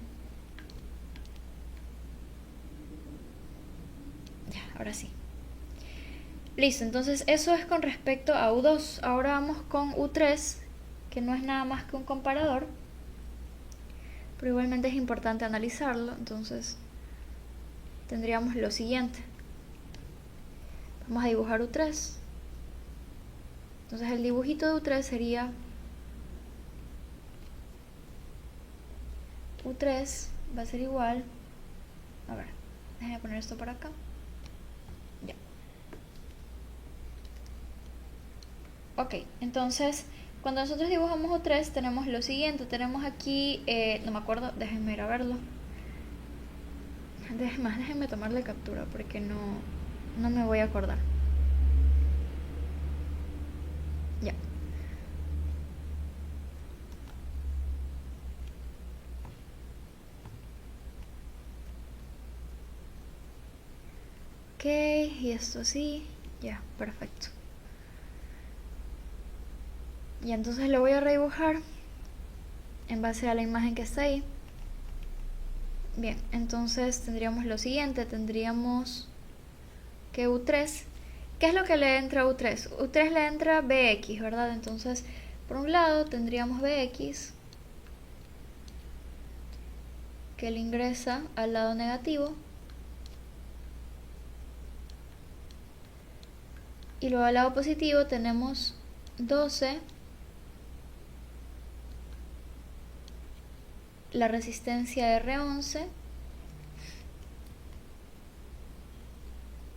Ya, ahora sí. Listo, entonces eso es con respecto a U2. Ahora vamos con U3, que no es nada más que un comparador, pero igualmente es importante analizarlo. Entonces tendríamos lo siguiente. Vamos a dibujar U3. Entonces el dibujito de U3 sería U3 va a ser igual, a ver, déjenme poner esto por acá. Ya. Ok, entonces cuando nosotros dibujamos U3 tenemos lo siguiente. Tenemos aquí, no me acuerdo, déjenme ir a verlo. Déjenme tomarle captura porque no me voy a acordar. Ya. Ok, y esto sí, ya, perfecto. Y entonces lo voy a redibujar en base a la imagen que está ahí. Bien, entonces tendríamos lo siguiente, tendríamos que U3, ¿qué es lo que le entra a U3? U3 le entra BX, ¿verdad? Entonces, por un lado tendríamos BX, que le ingresa al lado negativo, y luego al lado positivo tenemos 12, la resistencia R11,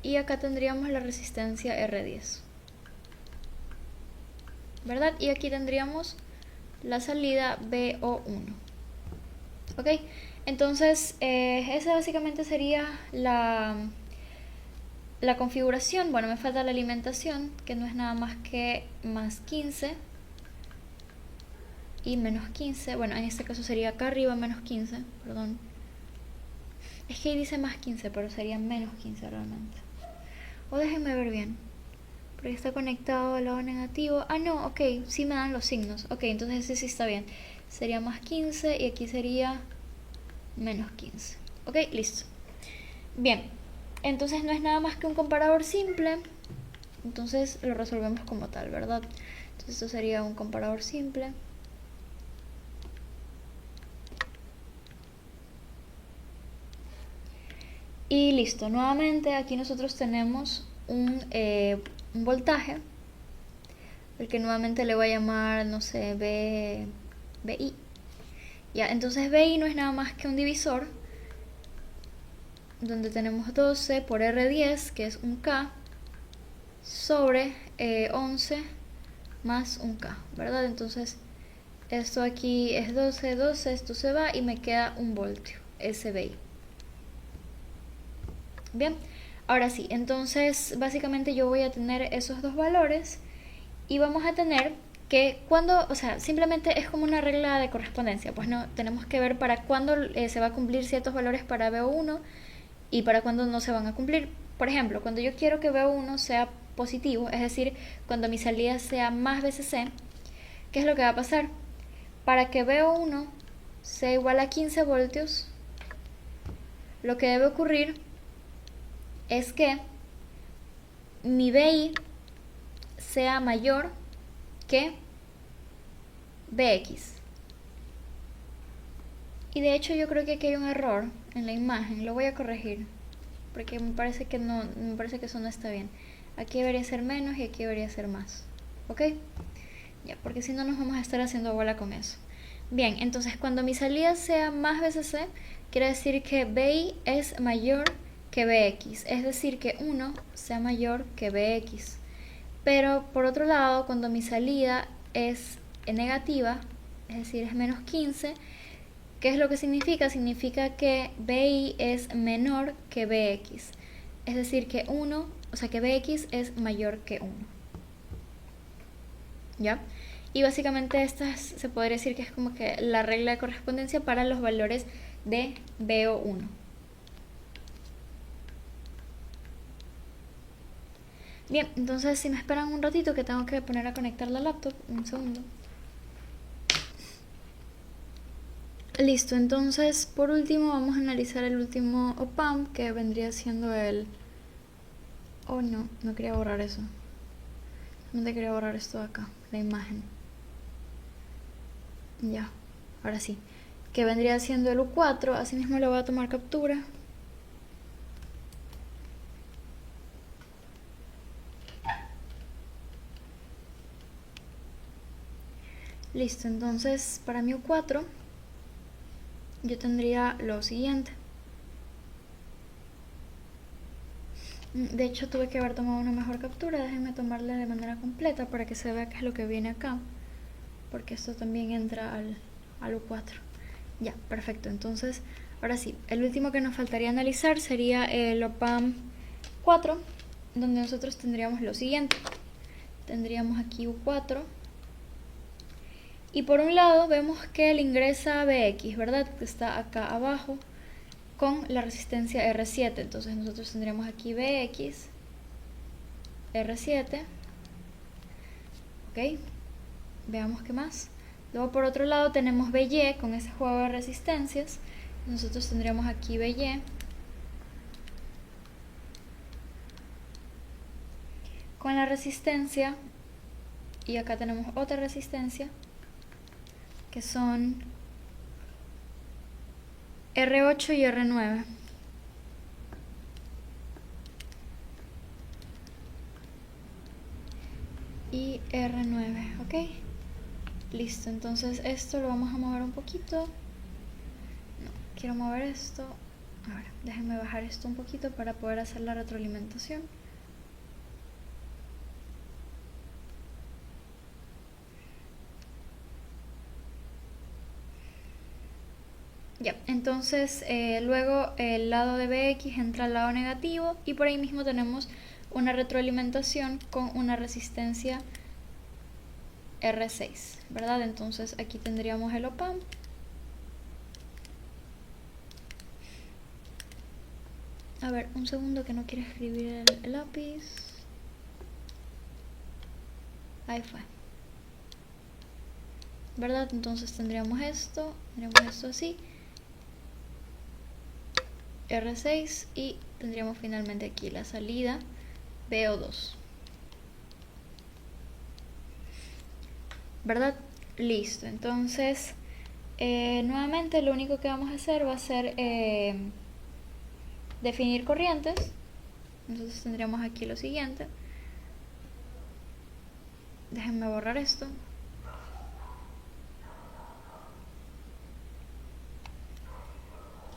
y acá tendríamos la resistencia R10, ¿verdad? Y aquí tendríamos la salida BO1. Ok, entonces esa básicamente sería la configuración. Bueno, me falta la alimentación, que no es nada más que más 15 y menos 15. Bueno, en este caso sería acá arriba menos 15, perdón. Es que ahí dice más 15, pero sería menos 15 realmente. O déjenme ver bien. Pero ahí está conectado al lado negativo. Ah, no, ok, sí me dan los signos. Ok, entonces ese sí está bien. Sería más 15 y aquí sería menos 15. Ok, listo. Bien, entonces no es nada más que un comparador simple. Entonces lo resolvemos como tal, ¿verdad? Entonces esto sería un comparador simple. Y listo, nuevamente aquí nosotros tenemos un voltaje, el que nuevamente le voy a llamar, no sé, BI. Ya, entonces BI no es nada más que un divisor, donde tenemos 12 por R10, que es un K, sobre 11 más un K, ¿verdad? Entonces esto aquí es 12, 12, esto se va y me queda un voltio, SBI. Bien, ahora sí, entonces básicamente yo voy a tener esos dos valores y vamos a tener que cuando, o sea, simplemente es como una regla de correspondencia, pues no, tenemos que ver para cuándo se va a cumplir ciertos valores para BO1 y para cuándo no se van a cumplir. Por ejemplo, cuando yo quiero que BO1 sea positivo, es decir, cuando mi salida sea más BCC, ¿qué es lo que va a pasar? Para que BO1 sea igual a 15 voltios, lo que debe ocurrir es que mi BI sea mayor que BX. Y de hecho yo creo que aquí hay un error en la imagen, lo voy a corregir, porque me parece que eso no está bien. Aquí debería ser menos y aquí debería ser más. ¿Ok? Ya, porque si no nos vamos a estar haciendo bola con eso. Bien, entonces cuando mi salida sea más BCC, quiere decir que BI es mayor que BX, es decir, que 1 sea mayor que BX. Pero por otro lado, cuando mi salida es negativa, es decir, es menos 15, ¿qué es lo que significa? Significa que BI es menor que BX. Es decir, que 1, o sea que BX es mayor que 1. ¿Ya? Y básicamente esta se podría decir que es como que la regla de correspondencia para los valores de BO1. Bien, entonces si me esperan un ratito que tengo que poner a conectar la laptop, un segundo. Listo, entonces por último vamos a analizar el último op-amp, que vendría siendo el... Oh no, no quería borrar eso. Solamente quería borrar esto de acá, la imagen. Ya, ahora sí. Que vendría siendo el U4, así mismo le voy a tomar captura. Listo, entonces para mi U4 yo tendría lo siguiente. De hecho tuve que haber tomado una mejor captura, déjenme tomarla de manera completa para que se vea qué es lo que viene acá, porque esto también entra al U4. Ya, perfecto, entonces ahora sí, el último que nos faltaría analizar sería el op-amp 4, donde nosotros tendríamos lo siguiente. Tendríamos aquí U4 y por un lado vemos que le ingresa BX, ¿verdad? Que está acá abajo con la resistencia R7. Entonces nosotros tendríamos aquí BX, R7. Ok, veamos qué más. Luego por otro lado tenemos BY con ese juego de resistencias. Nosotros tendríamos aquí BY con la resistencia, y acá tenemos otra resistencia que son R8 y R9. Y R9, ok. Listo, entonces esto lo vamos a mover un poquito. No, quiero mover esto. A ver, déjenme bajar esto un poquito para poder hacer la retroalimentación. Ya, entonces luego el lado de BX entra al lado negativo y por ahí mismo tenemos una retroalimentación con una resistencia R6, ¿verdad? Entonces aquí tendríamos el op-amp. A ver, un segundo que no quiero escribir el lápiz. Ahí fue. ¿Verdad? Entonces tendríamos esto así. R6 y tendríamos finalmente aquí la salida BO2. ¿verdad? Listo, entonces nuevamente lo único que vamos a hacer va a ser definir corrientes. Entonces tendríamos aquí lo siguiente. Déjenme borrar esto.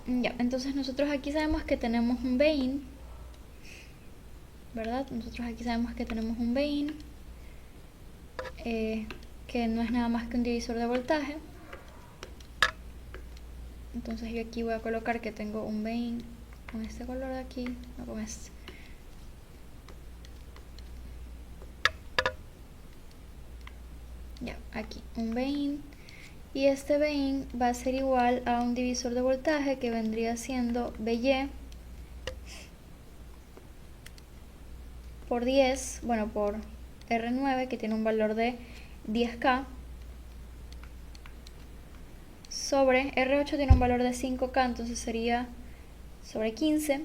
Ya, entonces nosotros aquí sabemos que tenemos un Bin, ¿verdad? Nosotros aquí sabemos que tenemos un Bin, que no es nada más que un divisor de voltaje. Entonces yo aquí voy a colocar que tengo un Bin con este color de aquí, no con este. Ya, aquí un Bin. Y este Bin va a ser igual a un divisor de voltaje que vendría siendo BY por 10, bueno, por R9, que tiene un valor de 10K, sobre R8 tiene un valor de 5K, entonces sería sobre 15,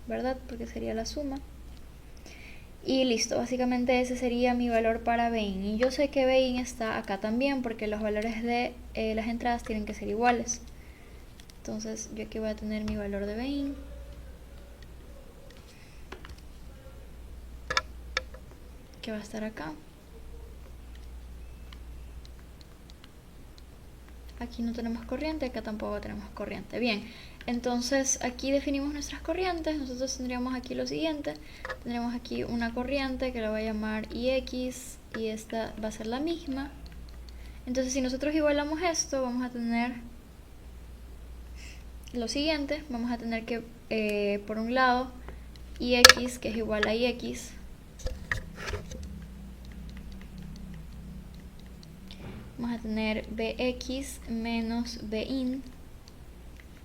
¿verdad? Porque sería la suma. Y listo, básicamente ese sería mi valor para Bin. Y yo sé que Bin está acá también porque los valores de las entradas tienen que ser iguales. Entonces yo aquí voy a tener mi valor de Bin. Que va a estar acá. Aquí no tenemos corriente, acá tampoco tenemos corriente. Bien, entonces aquí definimos nuestras corrientes. Nosotros tendríamos aquí lo siguiente. Tendremos aquí una corriente que la voy a llamar IX y esta va a ser la misma. Entonces si nosotros igualamos esto, vamos a tener lo siguiente. Vamos a tener que por un lado IX, que es igual a IX, vamos a tener Bx menos Bin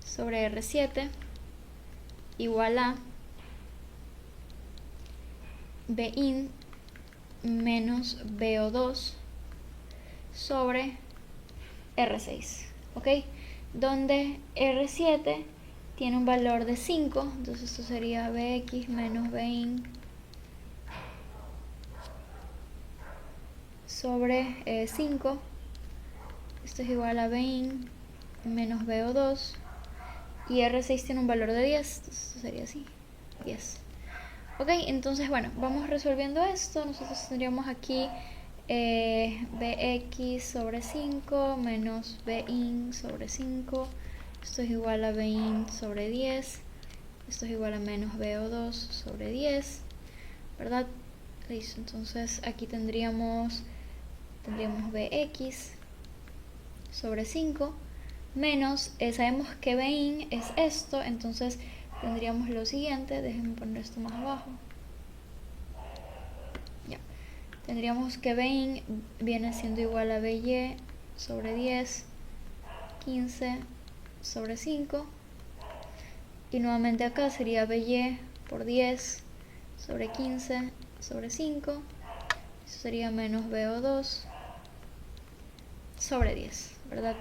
sobre R7 igual a Bin menos BO2 sobre R6, ¿ok? Donde R7 tiene un valor de 5, entonces esto sería Bx menos Bin sobre 5. Esto es igual a Bin menos BO2 y R6 tiene un valor de 10, entonces esto sería así, 10. Ok, entonces bueno, vamos resolviendo esto. Nosotros tendríamos aquí Bx sobre 5 menos Bin sobre 5. Esto es igual a Bin sobre 10. Esto es igual a menos BO2 sobre 10, ¿verdad? Listo, entonces aquí tendríamos Bx sobre 5 menos, sabemos que Bin es esto, entonces tendríamos lo siguiente. Déjenme poner esto más abajo. Ya, tendríamos que Bin viene siendo igual a By sobre 10, 15 sobre 5, y nuevamente acá sería By por 10 sobre 15 sobre 5. Eso sería menos BO2 sobre 10, ¿verdad?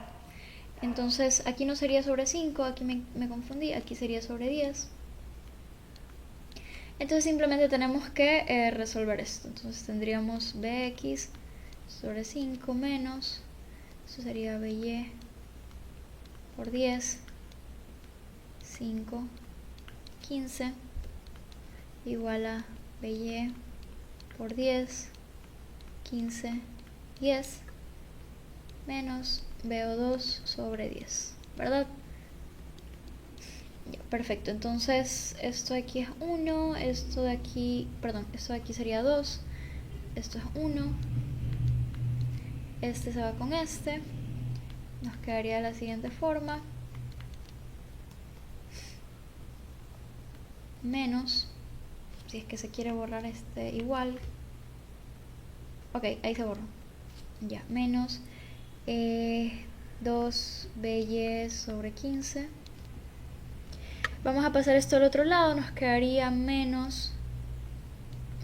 Entonces aquí no sería sobre 5, aquí me confundí, aquí sería sobre 10. Entonces simplemente tenemos que resolver esto. Entonces tendríamos Bx sobre 5 menos, eso sería By por 10, 5, 15, igual a By por 10, 15, 10, menos BO2 sobre 10, ¿verdad? Ya, perfecto, entonces esto de aquí es 1, esto de aquí, perdón, esto de aquí sería 2, esto es 1, este se va con este, nos quedaría de la siguiente forma, menos, si es que se quiere borrar este igual, ok, ahí se borró, ya, menos 2 By sobre 15. Vamos a pasar esto al otro lado, nos quedaría menos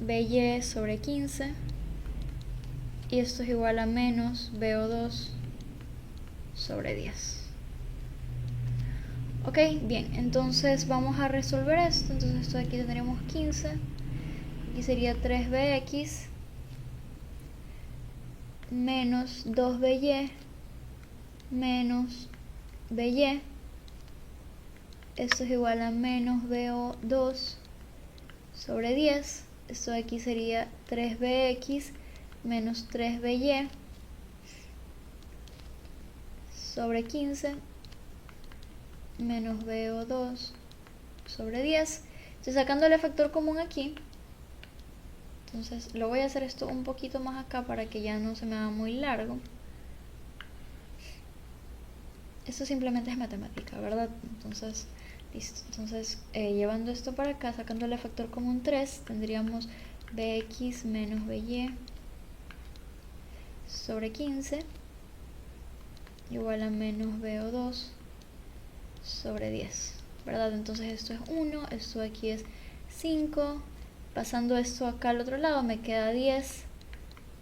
By sobre 15 y esto es igual a menos BO2 sobre 10. Ok, bien, entonces vamos a resolver esto. Entonces esto de aquí tendríamos 15, aquí sería 3Bx menos 2by menos by. Esto es igual a menos bo2 sobre 10. Esto de aquí sería 3bx menos 3by sobre 15 menos bo2 sobre 10. Estoy sacando el factor común aquí. Entonces lo voy a hacer esto un poquito más acá para que ya no se me haga muy largo. Esto simplemente es matemática, ¿verdad? Entonces, listo. Entonces, llevando esto para acá, sacándole factor común 3, tendríamos bx menos by sobre 15 igual a menos bo2 sobre 10, ¿verdad? Entonces esto es 1, esto de aquí es 5. Pasando esto acá al otro lado me queda 10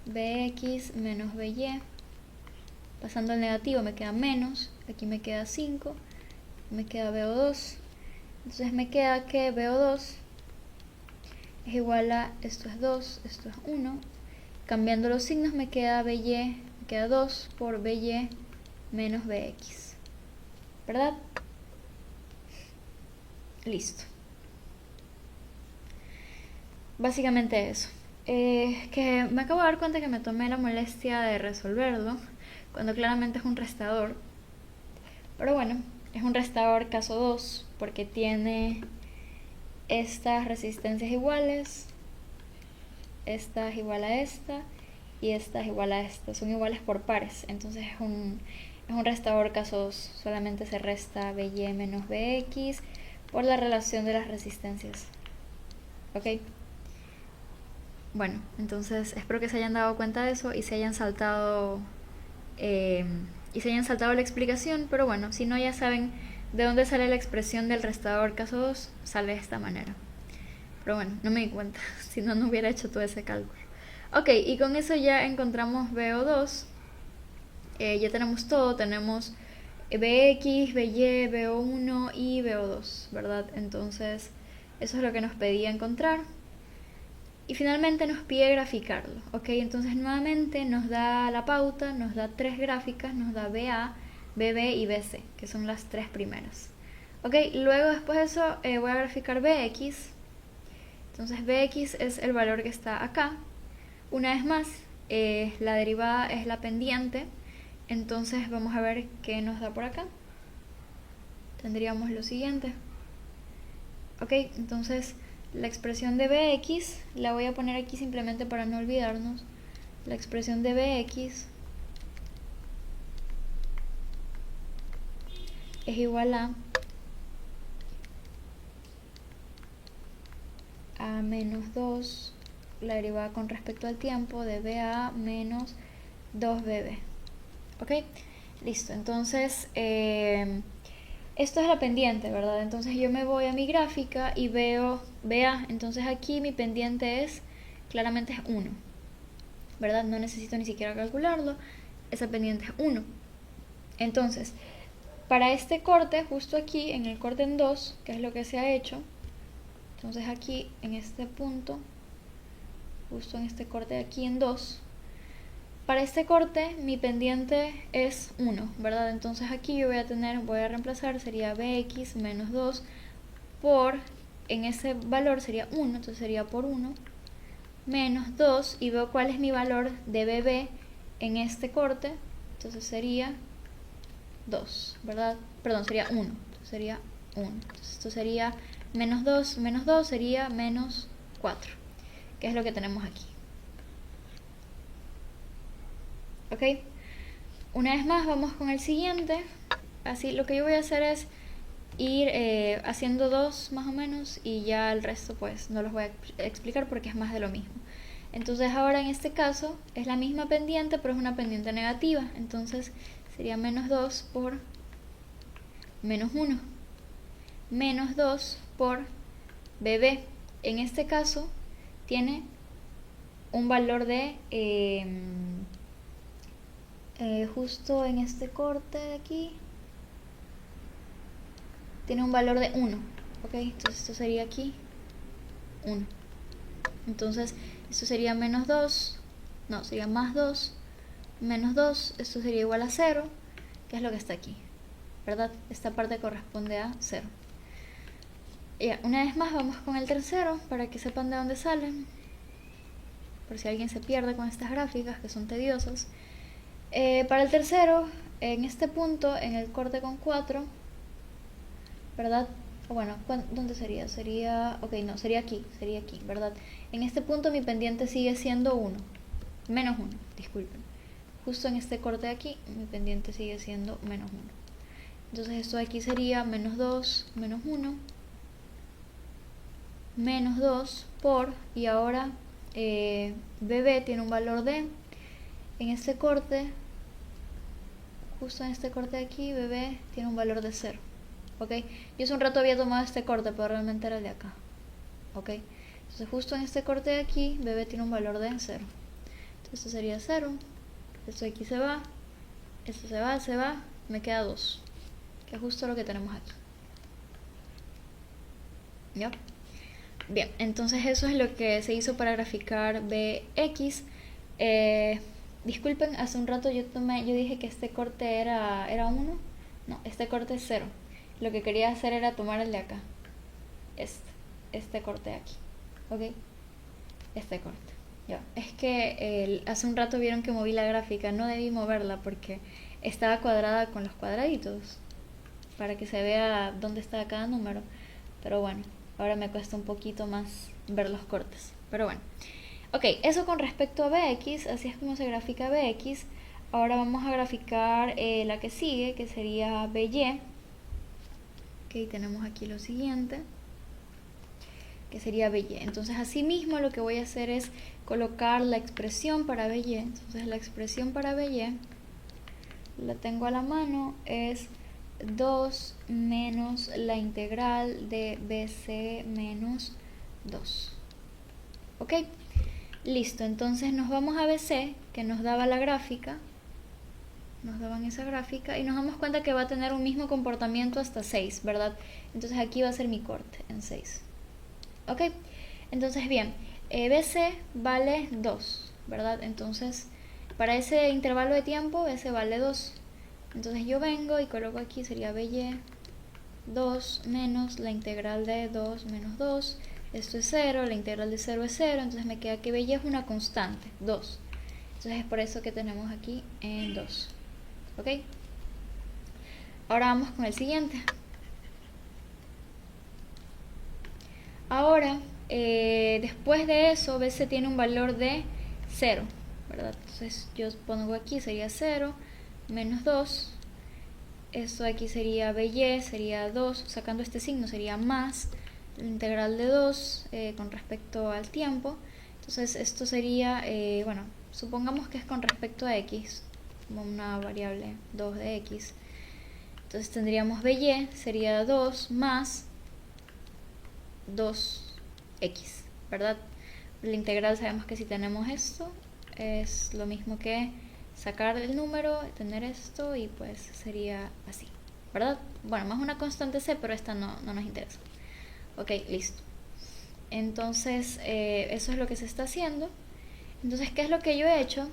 bx menos by. Pasando al negativo me queda menos, aquí me queda 5, me queda bo2. Entonces me queda que bo2 es igual a, esto es 2, esto es 1. Cambiando los signos me queda by, me queda 2 por by menos bx, ¿verdad? Listo. Básicamente eso. Que me acabo de dar cuenta que me tomé la molestia de resolverlo cuando claramente es un restador, pero bueno, es un restador caso 2 porque tiene estas resistencias iguales, esta es igual a esta y esta es igual a esta, son iguales por pares, entonces es un restador caso 2, solamente se resta by menos bx por la relación de las resistencias. Ok, bueno, entonces espero que se hayan dado cuenta de eso y se hayan saltado la explicación, pero bueno, si no, ya saben de dónde sale la expresión del restador caso 2, sale de esta manera. Pero bueno, no me di cuenta, si no, no hubiera hecho todo ese cálculo. Ok, y con eso ya encontramos bo2, ya tenemos todo, tenemos bx, by, bo1 y bo2, ¿verdad? Entonces eso es lo que nos pedía encontrar. Y finalmente nos pide graficarlo, ¿ok? Entonces nuevamente nos da la pauta, nos da 3 gráficas, nos da BA, BB y BC, que son las 3 primeras. Ok, luego después de eso voy a graficar BX. Entonces BX es el valor que está acá. Una vez más, la derivada es la pendiente. Entonces vamos a ver qué nos da por acá. Tendríamos lo siguiente. Ok, entonces la expresión de bx la voy a poner aquí simplemente para no olvidarnos. La expresión de bx es igual a menos 2, la derivada con respecto al tiempo de ba menos 2bb. Ok, listo. Entonces esto es la pendiente, ¿verdad? Entonces yo me voy a mi gráfica y veo BA. Entonces aquí mi pendiente es, claramente es 1, ¿verdad? No necesito ni siquiera calcularlo. Esa pendiente es 1. Entonces, para este corte, justo aquí, en el corte en 2, que es lo que se ha hecho, entonces aquí, en este punto, justo en este corte de aquí en 2, para este corte mi pendiente es 1, ¿verdad? Entonces aquí yo voy a reemplazar, sería bx menos 2 por, en ese valor sería 1, entonces sería por 1, menos 2, y veo cuál es mi valor de bb en este corte, entonces sería 2, ¿verdad? Perdón, sería 1, entonces sería 1. Entonces esto sería menos 2 sería menos 4, que es lo que tenemos aquí. Ok, una vez más vamos con el siguiente. Así lo que yo voy a hacer es ir haciendo 2 más o menos, y ya el resto pues no los voy a explicar porque es más de lo mismo. Entonces ahora en este caso es la misma pendiente, pero es una pendiente negativa, entonces sería menos 2 por menos 1, menos 2 por bb. En este caso tiene un valor de justo en este corte de aquí tiene un valor de 1, ok, entonces esto sería aquí 1, entonces esto sería menos 2, no, sería más 2 menos 2, esto sería igual a 0, que es lo que está aquí, ¿verdad? Esta parte corresponde a 0. Ya, una vez más vamos con el tercero para que sepan de dónde salen, por si alguien se pierde con estas gráficas que son tediosas. Para el tercero, en este punto, en el corte con 4, ¿verdad? O bueno, ¿dónde sería? Sería, ok, no, sería aquí, ¿verdad? En este punto mi pendiente sigue siendo 1, menos 1, disculpen. Justo en este corte de aquí, mi pendiente sigue siendo menos 1. Entonces esto de aquí sería menos 2, menos 1, menos 2 por, y ahora BB tiene un valor de, en este corte, justo en este corte de aquí, BB tiene un valor de 0. ¿Ok? Yo hace un rato había tomado este corte, pero realmente era el de acá. ¿Ok? Entonces justo en este corte de aquí, BB tiene un valor de 0. Entonces esto sería 0. Esto de aquí se va. Esto se va. Me queda 2. Que es justo lo que tenemos aquí. ¿Ya? Bien, entonces eso es lo que se hizo para graficar BX. Disculpen, hace un rato yo dije que este corte era 1. No, este corte es 0. Lo que quería hacer era tomar el de acá. Este corte de aquí. ¿Ok? Este corte. Ya. Es que hace un rato vieron que moví la gráfica. No debí moverla porque estaba cuadrada con los cuadraditos, para que se vea dónde está cada número. Pero bueno, ahora me cuesta un poquito más ver los cortes. Pero bueno. Ok, eso con respecto a BX. Así es como se grafica BX. Ahora vamos a graficar la que sigue, que sería BY. Ok, tenemos aquí lo siguiente, que sería BY. Entonces así mismo lo que voy a hacer es colocar la expresión para BY. Entonces la expresión para BY la tengo a la mano, es 2 menos la integral de BC menos 2. Ok, listo. Entonces nos vamos a BC, que nos daba la gráfica, nos daban esa gráfica, y nos damos cuenta que va a tener un mismo comportamiento hasta 6, ¿verdad? Entonces aquí va a ser mi corte en 6. Ok, entonces bien, BC vale 2, ¿verdad? Entonces para ese intervalo de tiempo BC vale 2. Entonces yo vengo y coloco aquí, sería BY 2 menos la integral de 2 menos 2. Esto es 0, la integral de 0 es 0, entonces me queda que BY es una constante, 2. Entonces es por eso que tenemos aquí en 2. ¿Ok? Ahora vamos con el siguiente. Ahora, después de eso, BC tiene un valor de 0, ¿verdad? Entonces yo pongo aquí, sería 0, menos 2. Esto de aquí sería BY, sería 2, sacando este signo sería más la integral de 2 con respecto al tiempo. Entonces esto sería, bueno, supongamos que es con respecto a x, como una variable 2 de x. Entonces tendríamos BY, sería 2 más 2x, ¿verdad? La integral sabemos que si tenemos esto es lo mismo que sacar el número, tener esto, y pues sería así, ¿verdad? Bueno, más una constante c, pero esta no nos interesa. Ok, listo. Entonces eso es lo que se está haciendo. Entonces, ¿qué es lo que yo he hecho?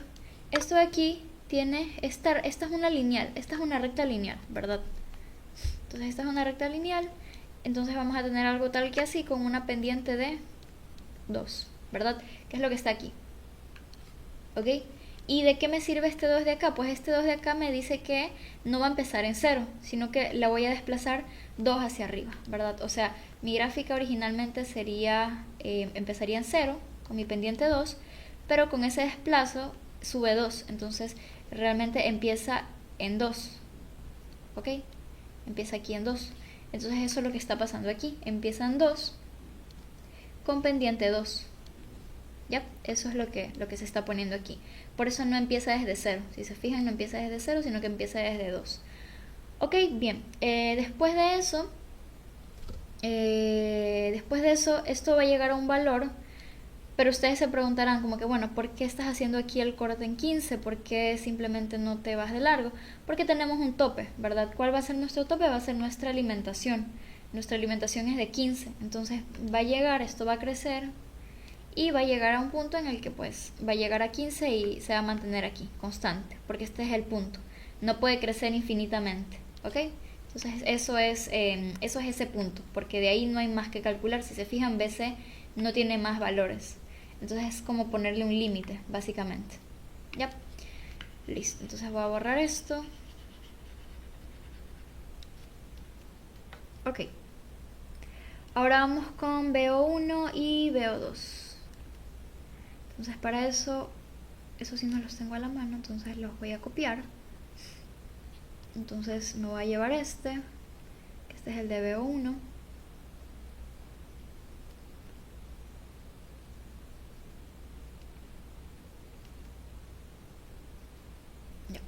Esto de aquí tiene, esta es una lineal, esta es una recta lineal, ¿verdad? Entonces esta es una recta lineal. Entonces vamos a tener algo tal que así, con una pendiente de 2, ¿verdad? Que es lo que está aquí. ¿Ok? ¿Y de qué me sirve este 2 de acá? Pues este 2 de acá me dice que no va a empezar en 0, sino que la voy a desplazar 2 hacia arriba, ¿verdad? O sea, mi gráfica originalmente sería, empezaría en 0, con mi pendiente 2, pero con ese desplazo sube 2, entonces realmente empieza en 2, ¿ok? Empieza aquí en 2. Entonces eso es lo que está pasando aquí. Empieza en 2 con pendiente 2. ¿Ya? Eso es lo que se está poniendo aquí. Por eso no empieza desde 0. Si se fijan, no empieza desde 0, sino que empieza desde 2. Ok, bien. Después de eso, esto va a llegar a un valor. Pero ustedes se preguntarán como que, bueno, ¿por qué estás haciendo aquí el corte en 15? ¿Por qué simplemente no te vas de largo? Porque tenemos un tope, ¿verdad? ¿Cuál va a ser nuestro tope? Va a ser nuestra alimentación. Nuestra alimentación es de 15. Entonces va a llegar, esto va a crecer, y va a llegar a un punto en el que pues va a llegar a 15 y se va a mantener aquí, constante, porque este es el punto. No puede crecer infinitamente, ¿ok? Entonces eso es ese punto, porque de ahí no hay más que calcular. Si se fijan, BC no tiene más valores. Entonces es como ponerle un límite, básicamente. Ya, listo. Entonces voy a borrar esto. Ok. Ahora vamos con BO1 y BO2. Entonces para eso sí no los tengo a la mano, entonces los voy a copiar. Entonces me voy a llevar este, que este es el de BO1. Ya.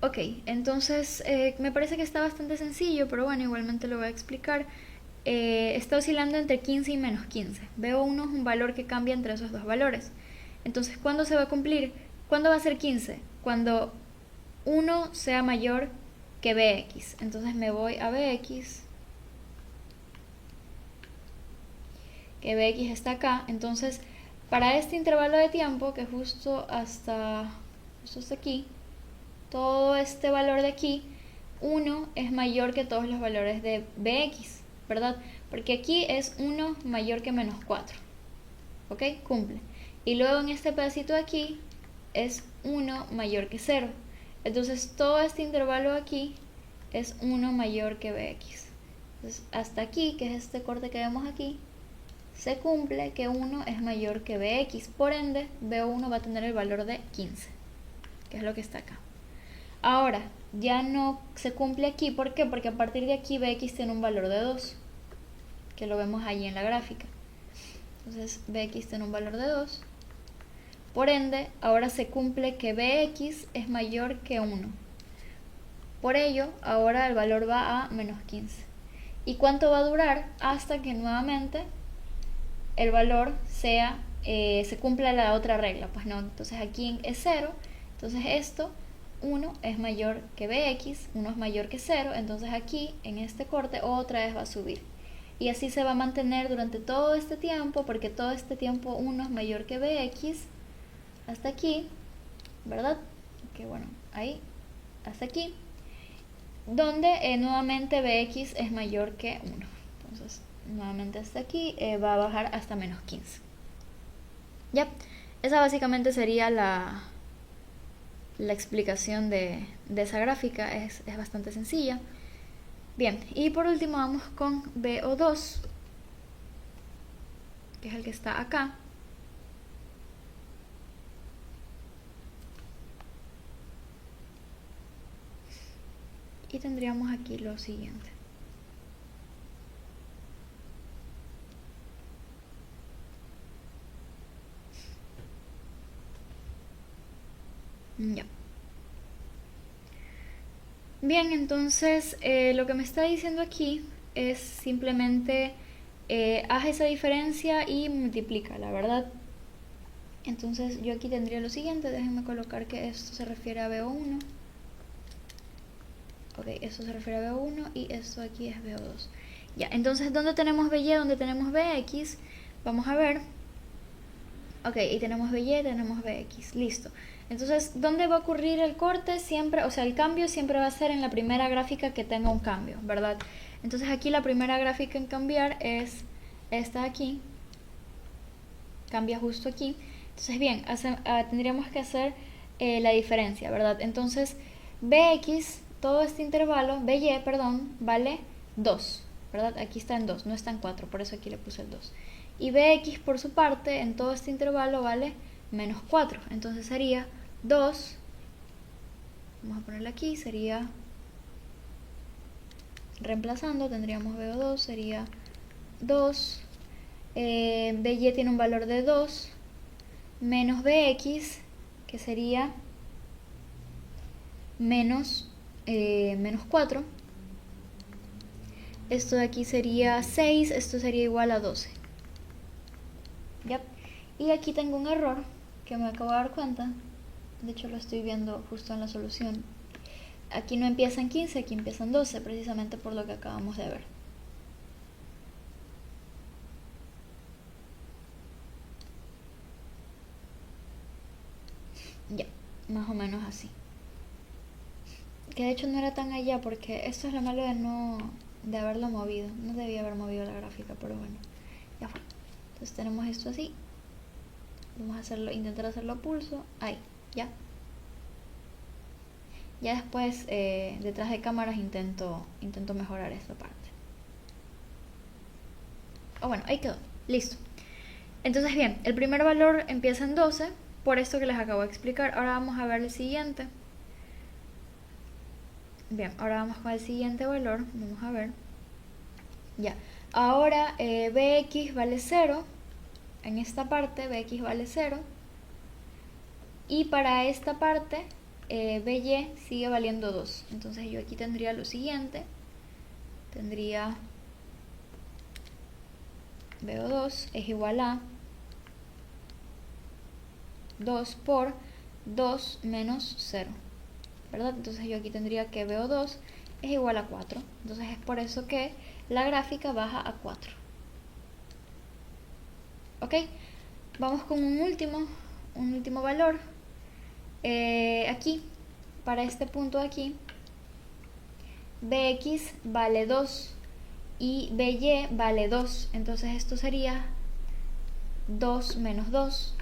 Ok, entonces me parece que está bastante sencillo, pero bueno, igualmente lo voy a explicar. Está oscilando entre 15 y menos 15. BO1 es un valor que cambia entre esos dos valores. Entonces, ¿cuándo se va a cumplir? ¿Cuándo va a ser 15? Cuando 1 sea mayor que Bx. Entonces me voy a Bx, que Bx está acá. Entonces, para este intervalo de tiempo, que justo hasta aquí, todo este valor de aquí, 1 es mayor que todos los valores de Bx, ¿verdad? Porque aquí es 1 mayor que menos 4. ¿Ok? Cumple. Y luego en este pedacito de aquí es 1 mayor que 0. Entonces todo este intervalo aquí es 1 mayor que Bx. Entonces hasta aquí, que es este corte que vemos aquí, se cumple que 1 es mayor que Bx. Por ende, B1 va a tener el valor de 15, que es lo que está acá. Ahora, ya no se cumple aquí. ¿Por qué? Porque a partir de aquí Bx tiene un valor de 2, que lo vemos ahí en la gráfica. Entonces Bx tiene un valor de 2. Por ende, ahora se cumple que Bx es mayor que 1. Por ello, ahora el valor va a menos 15. ¿Y cuánto va a durar? Hasta que nuevamente el valor sea, se cumpla la otra regla. Pues no, entonces aquí es 0. Entonces esto, 1 es mayor que Bx, 1 es mayor que 0. Entonces aquí, en este corte, otra vez va a subir. Y así se va a mantener durante todo este tiempo, porque todo este tiempo 1 es mayor que Bx, hasta aquí, ¿verdad? Que bueno, ahí, hasta aquí, donde nuevamente Bx es mayor que 1. Entonces, nuevamente hasta aquí, va a bajar hasta menos 15. Ya, esa básicamente sería la explicación de esa gráfica. Es bastante sencilla. Bien, y por último vamos con BO2, que es el que está acá. Y tendríamos aquí lo siguiente. Ya. Bien, entonces lo que me está diciendo aquí es simplemente haz esa diferencia y multiplica, la verdad. Entonces yo aquí tendría lo siguiente. Déjenme colocar que esto se refiere a BO1. Ok, esto se refiere a BO1 y esto aquí es BO2. Ya, entonces ¿dónde tenemos BY? ¿Dónde tenemos BX? Vamos a ver. Ok, y tenemos BY, tenemos BX, listo. Entonces, ¿dónde va a ocurrir el corte? Siempre, o sea, el cambio siempre va a ser en la primera gráfica que tenga un cambio, ¿verdad? Entonces aquí la primera gráfica en cambiar es esta de aquí. Cambia justo aquí. Entonces, bien, tendríamos que hacer la diferencia, ¿verdad? Entonces, BX, todo este intervalo, BY, perdón, vale 2, ¿verdad? Aquí está en 2, no está en 4, por eso aquí le puse el 2. Y Bx por su parte, en todo este intervalo, vale menos 4. Entonces sería 2, vamos a ponerle aquí, sería, reemplazando, tendríamos BO2, sería 2, BY tiene un valor de 2, menos Bx, que sería menos 4. Esto de aquí sería 6, esto sería igual a 12. ¿Ya? Y aquí tengo un error que me acabo de dar cuenta. De hecho lo estoy viendo justo en la solución. Aquí no empieza en 15, aquí empieza en 12, precisamente por lo que acabamos de ver. Ya, más o menos así. Que de hecho no era tan allá porque esto es lo malo de haberlo movido. No debía haber movido la gráfica, pero bueno, ya fue. Entonces tenemos esto así. Vamos a hacerlo, intentar hacerlo a pulso. Ahí, ya. Ya después, detrás de cámaras intento mejorar esta parte. Bueno, ahí quedó. Listo. Entonces bien, el primer valor empieza en 12, por esto que les acabo de explicar. Ahora vamos a ver el siguiente. Bien, ahora vamos con el siguiente valor. Vamos a ver. Ya. Ahora bx vale 0. En esta parte bx vale 0. Y para esta parte by sigue valiendo 2. Entonces yo aquí tendría lo siguiente. Tendría BO2 es igual a 2 por 2 menos 0, ¿verdad? Entonces yo aquí tendría que BO2 es igual a 4. Entonces es por eso que la gráfica baja a 4. ¿Ok? Vamos con un último valor. Aquí, para este punto de aquí, Bx vale 2 y By vale 2. Entonces esto sería 2 menos 2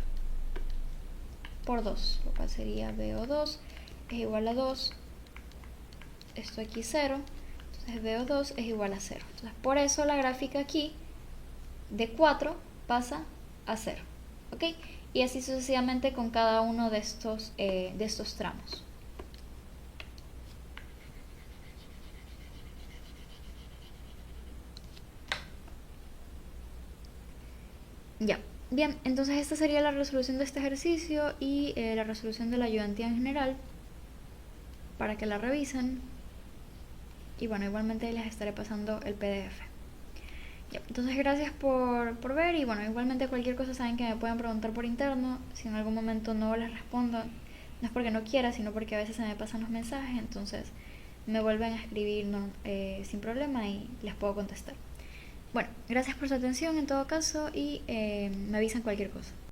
por 2, lo cual sería BO2 es igual a 2. Esto aquí 0. Entonces BO2 es igual a 0. Entonces por eso la gráfica aquí de 4 pasa a 0. ¿Ok? Y así sucesivamente con cada uno de estos tramos. Ya, bien, entonces esta sería la resolución de este ejercicio y la resolución de la ayudantía en general para que la revisen. Y bueno, igualmente les estaré pasando el PDF. Ya, entonces gracias por ver y bueno, igualmente cualquier cosa saben que me pueden preguntar por interno. Si en algún momento no les respondo, no es porque no quiera, sino porque a veces se me pasan los mensajes, entonces me vuelven a escribir sin problema y les puedo contestar. Bueno, gracias por su atención en todo caso y me avisan cualquier cosa.